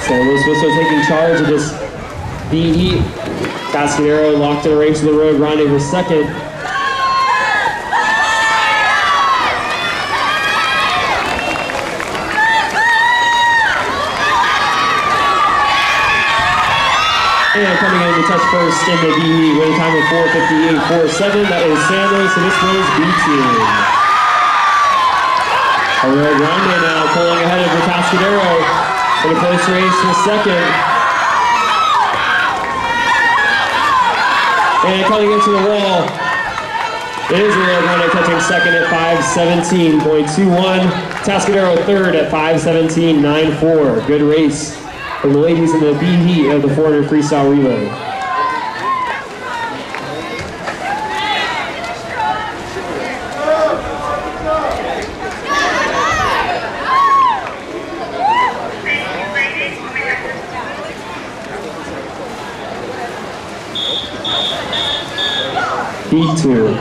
San Luis Obispo taking charge of this B heat. Atascadero locked in a race to the Rio Grande for second. And coming in to touch first in the B heat, winning time of 4:58.47. That is San Luis Obispo's B team. Aurora Grande now pulling ahead of Atascadero in a close race for second. And coming into the wall is Aurora Grande catching second at 5:17.21. Atascadero third at 5:17.94. Good race for the ladies in the B heat of the 400 freestyle relay. Heat 2.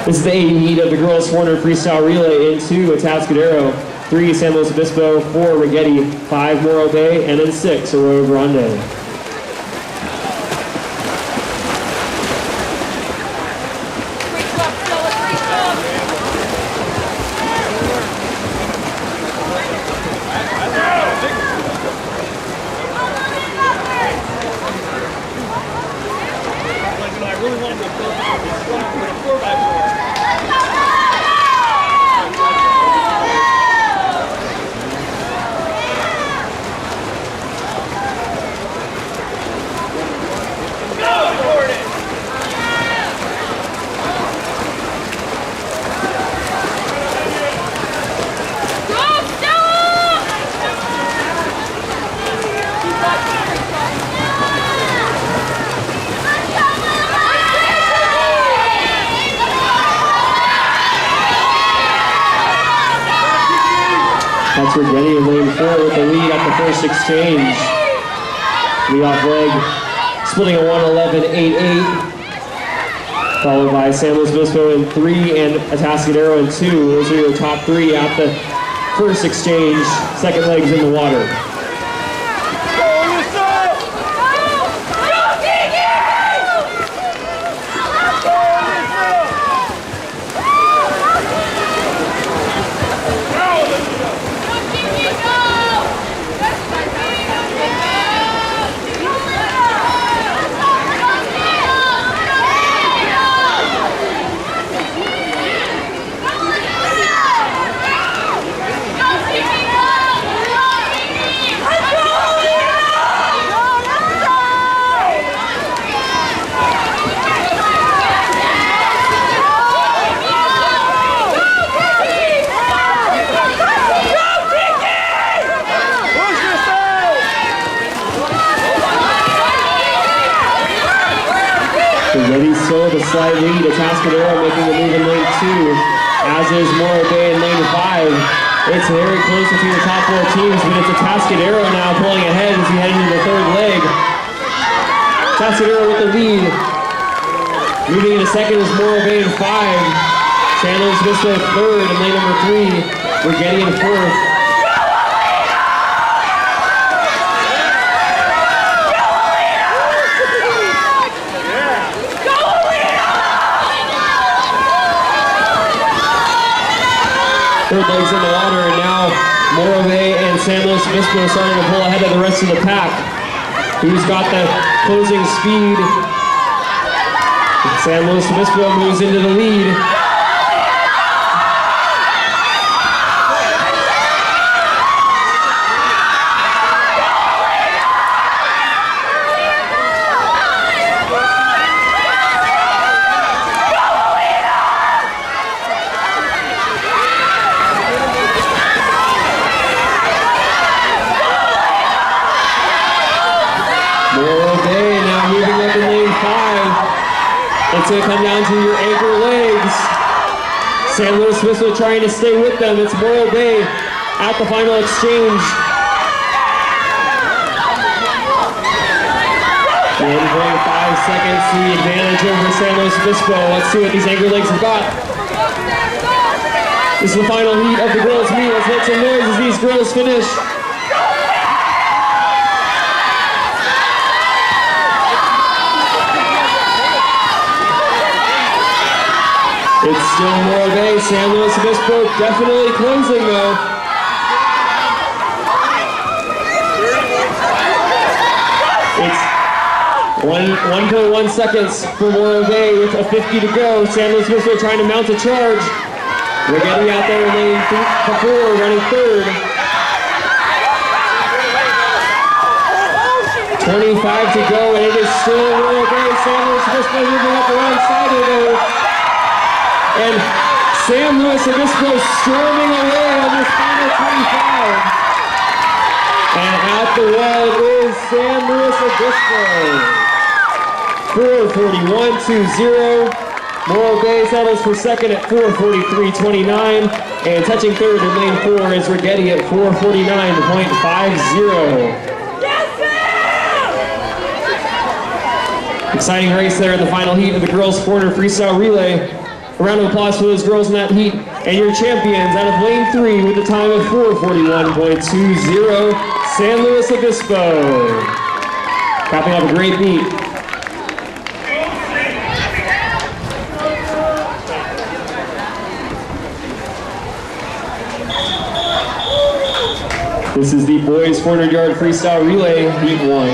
This is the A heat of the girls 400 freestyle relay in 2 Atascadero, 3 San Luis Obispo, 4 Rigetti, 5 Morro Bay, and then 6 Aurora Grande. That's Rigetti in lane 4 with the lead at the first exchange. Lead off leg splitting a 1:11.88. Followed by San Luis Obispo in 3 and Atascadero in 2. Those are your top 3 at the first exchange. Second leg's in the water. Rigetti still with a slight lead. Atascadero making the move in lane 2, as is Morro Bay in lane 5. It's very close between the top 4 teams, but it's Atascadero now pulling ahead as we head into the third leg. Atascadero with the lead. Moving into second is Morro Bay in 5. San Luis Obispo third in lane number 3. Rigetti in 4th. Third leg's in the water, and now Morro Bay and San Luis Obispo are starting to pull ahead of the rest of the pack. Who's got the closing speed? San Luis Obispo moves into the lead. Morro Bay now moving up in lane 5. It's going to come down to your anchor legs. San Luis Obispo trying to stay with them. It's Morro Bay at the final exchange. 1.5 seconds to the advantage over San Luis Obispo. Let's see what these Angry Legs have got. This is the final heat of the girls' meet. Let's make some noise as these girls finish. It's still Morro Bay. San Luis Obispo definitely closing though. It's 1.1 seconds for Morro Bay with a 50 to go. San Luis Obispo trying to mount a charge. Rigetti out there in lane 4, running third. 25 to go, and it is still Morro Bay. San Luis Obispo moving up the wrong side of it. And San Luis Obispo storming away on this final 25. And at the wall is San Luis Obispo. 4:41.20. Morro Bay settles for second at 4:43.29. And touching third in lane 4 is Rigetti at 4:49.50. Exciting race there in the final heat of the girls' 400 freestyle relay. A round of applause for those girls in that heat. And your champions out of lane 3 with a time of 4:41.20, San Luis Obispo. Capping up a great meet. This is the boys 400-yard freestyle relay, heat 1.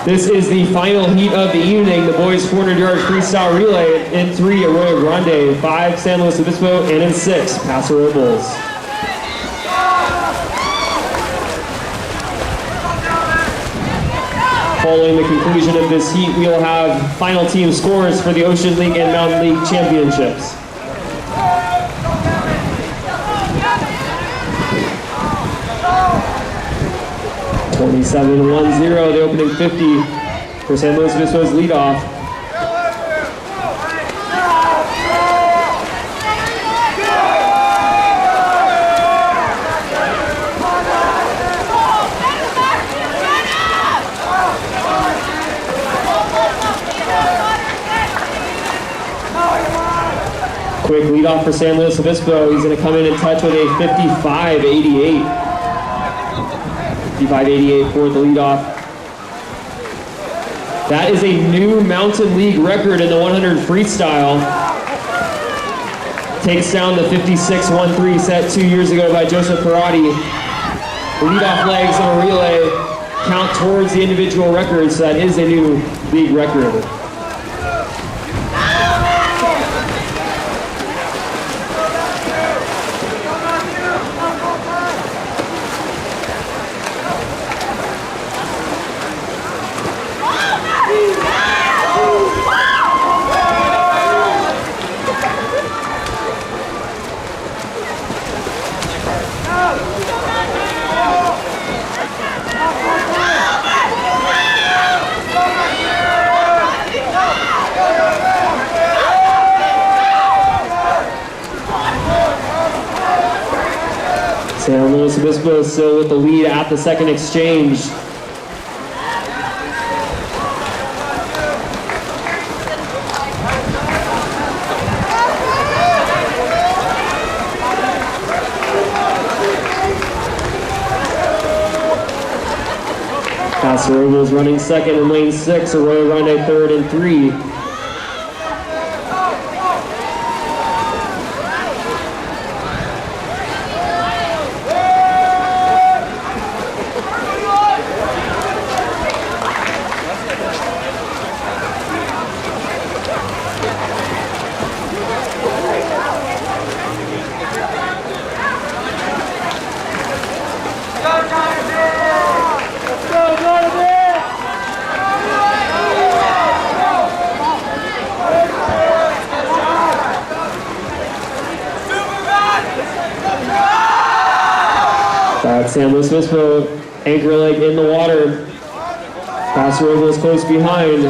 This is the final heat of the evening, the boys 400-yard freestyle relay. In 3, Arroyo Grande, 5, San Luis Obispo, and in 6, Paso Robles. Following the conclusion of this heat, we will have final team scores for the Ocean League and Mountain League championships. (27-10), the opening 50 for San Luis Obispo's leadoff. Quick leadoff for San Luis Obispo. He's going to come in and touch with a 55-88. 55-88 for the leadoff. That is a new Mountain League record in the 100 freestyle. Takes down the 56-13 set 2 years ago by Joseph Parati. The leadoff legs on a relay count towards the individual record, so that is a new league record. San Luis Obispo still with the lead at the second exchange. Paso Robles running second in lane 6, Arroyo Grande third and 3. Got San Luis Obispo anchor leg in the water. Paso Robles close behind.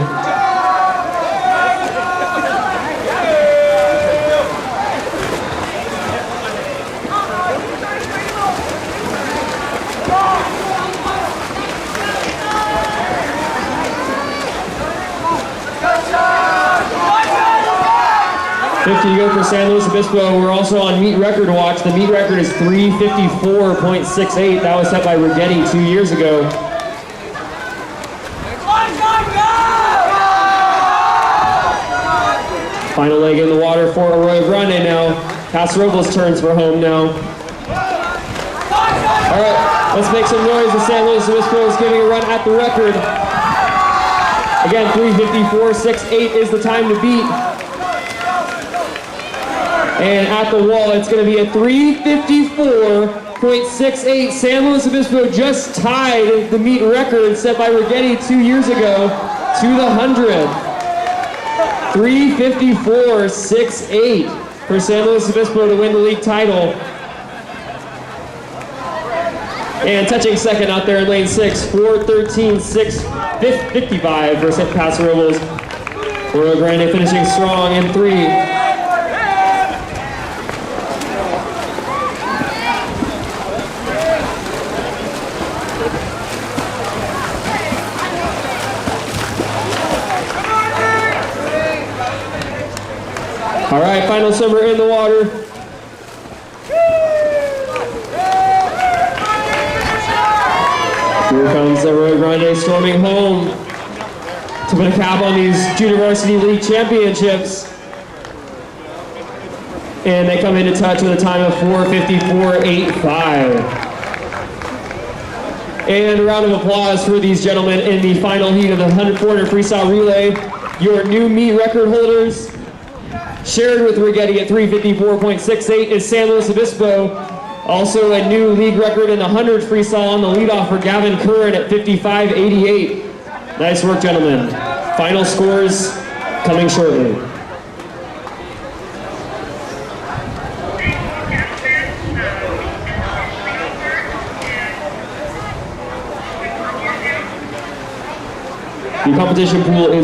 To go for San Luis Obispo. We're also on meet record watch. The meet record is 3:54.68. That was set by Rigetti 2 years ago. Final leg in the water for Arroyo Grande now. Paso Robles turns for home now. All right, let's make some noise as San Luis Obispo is giving a run at the record. Again, 3:54.68 is the time to beat. And at the wall, it's going to be a 3:54.68. San Luis Obispo just tied the meet record set by Rigetti 2 years ago to the 100. 3:54.68 for San Luis Obispo to win the league title. And touching second out there in lane 6, 4:13.55 for Paso Robles. Rio Grande finishing strong in 3. All right, final swimmer in the water. Here comes Arroyo Grande storming home to put a cap on these Junior Varsity League championships. And they come into touch with a time of 4:54.85. And a round of applause for these gentlemen in the final heat of the 400 freestyle relay. Your new meet record holders, shared with Rigetti at 3:54.68 is San Luis Obispo. Also a new league record in the 100 freestyle on the leadoff for Gavin Curran at 55.88. Nice work, gentlemen. Final scores coming shortly. The competition pool is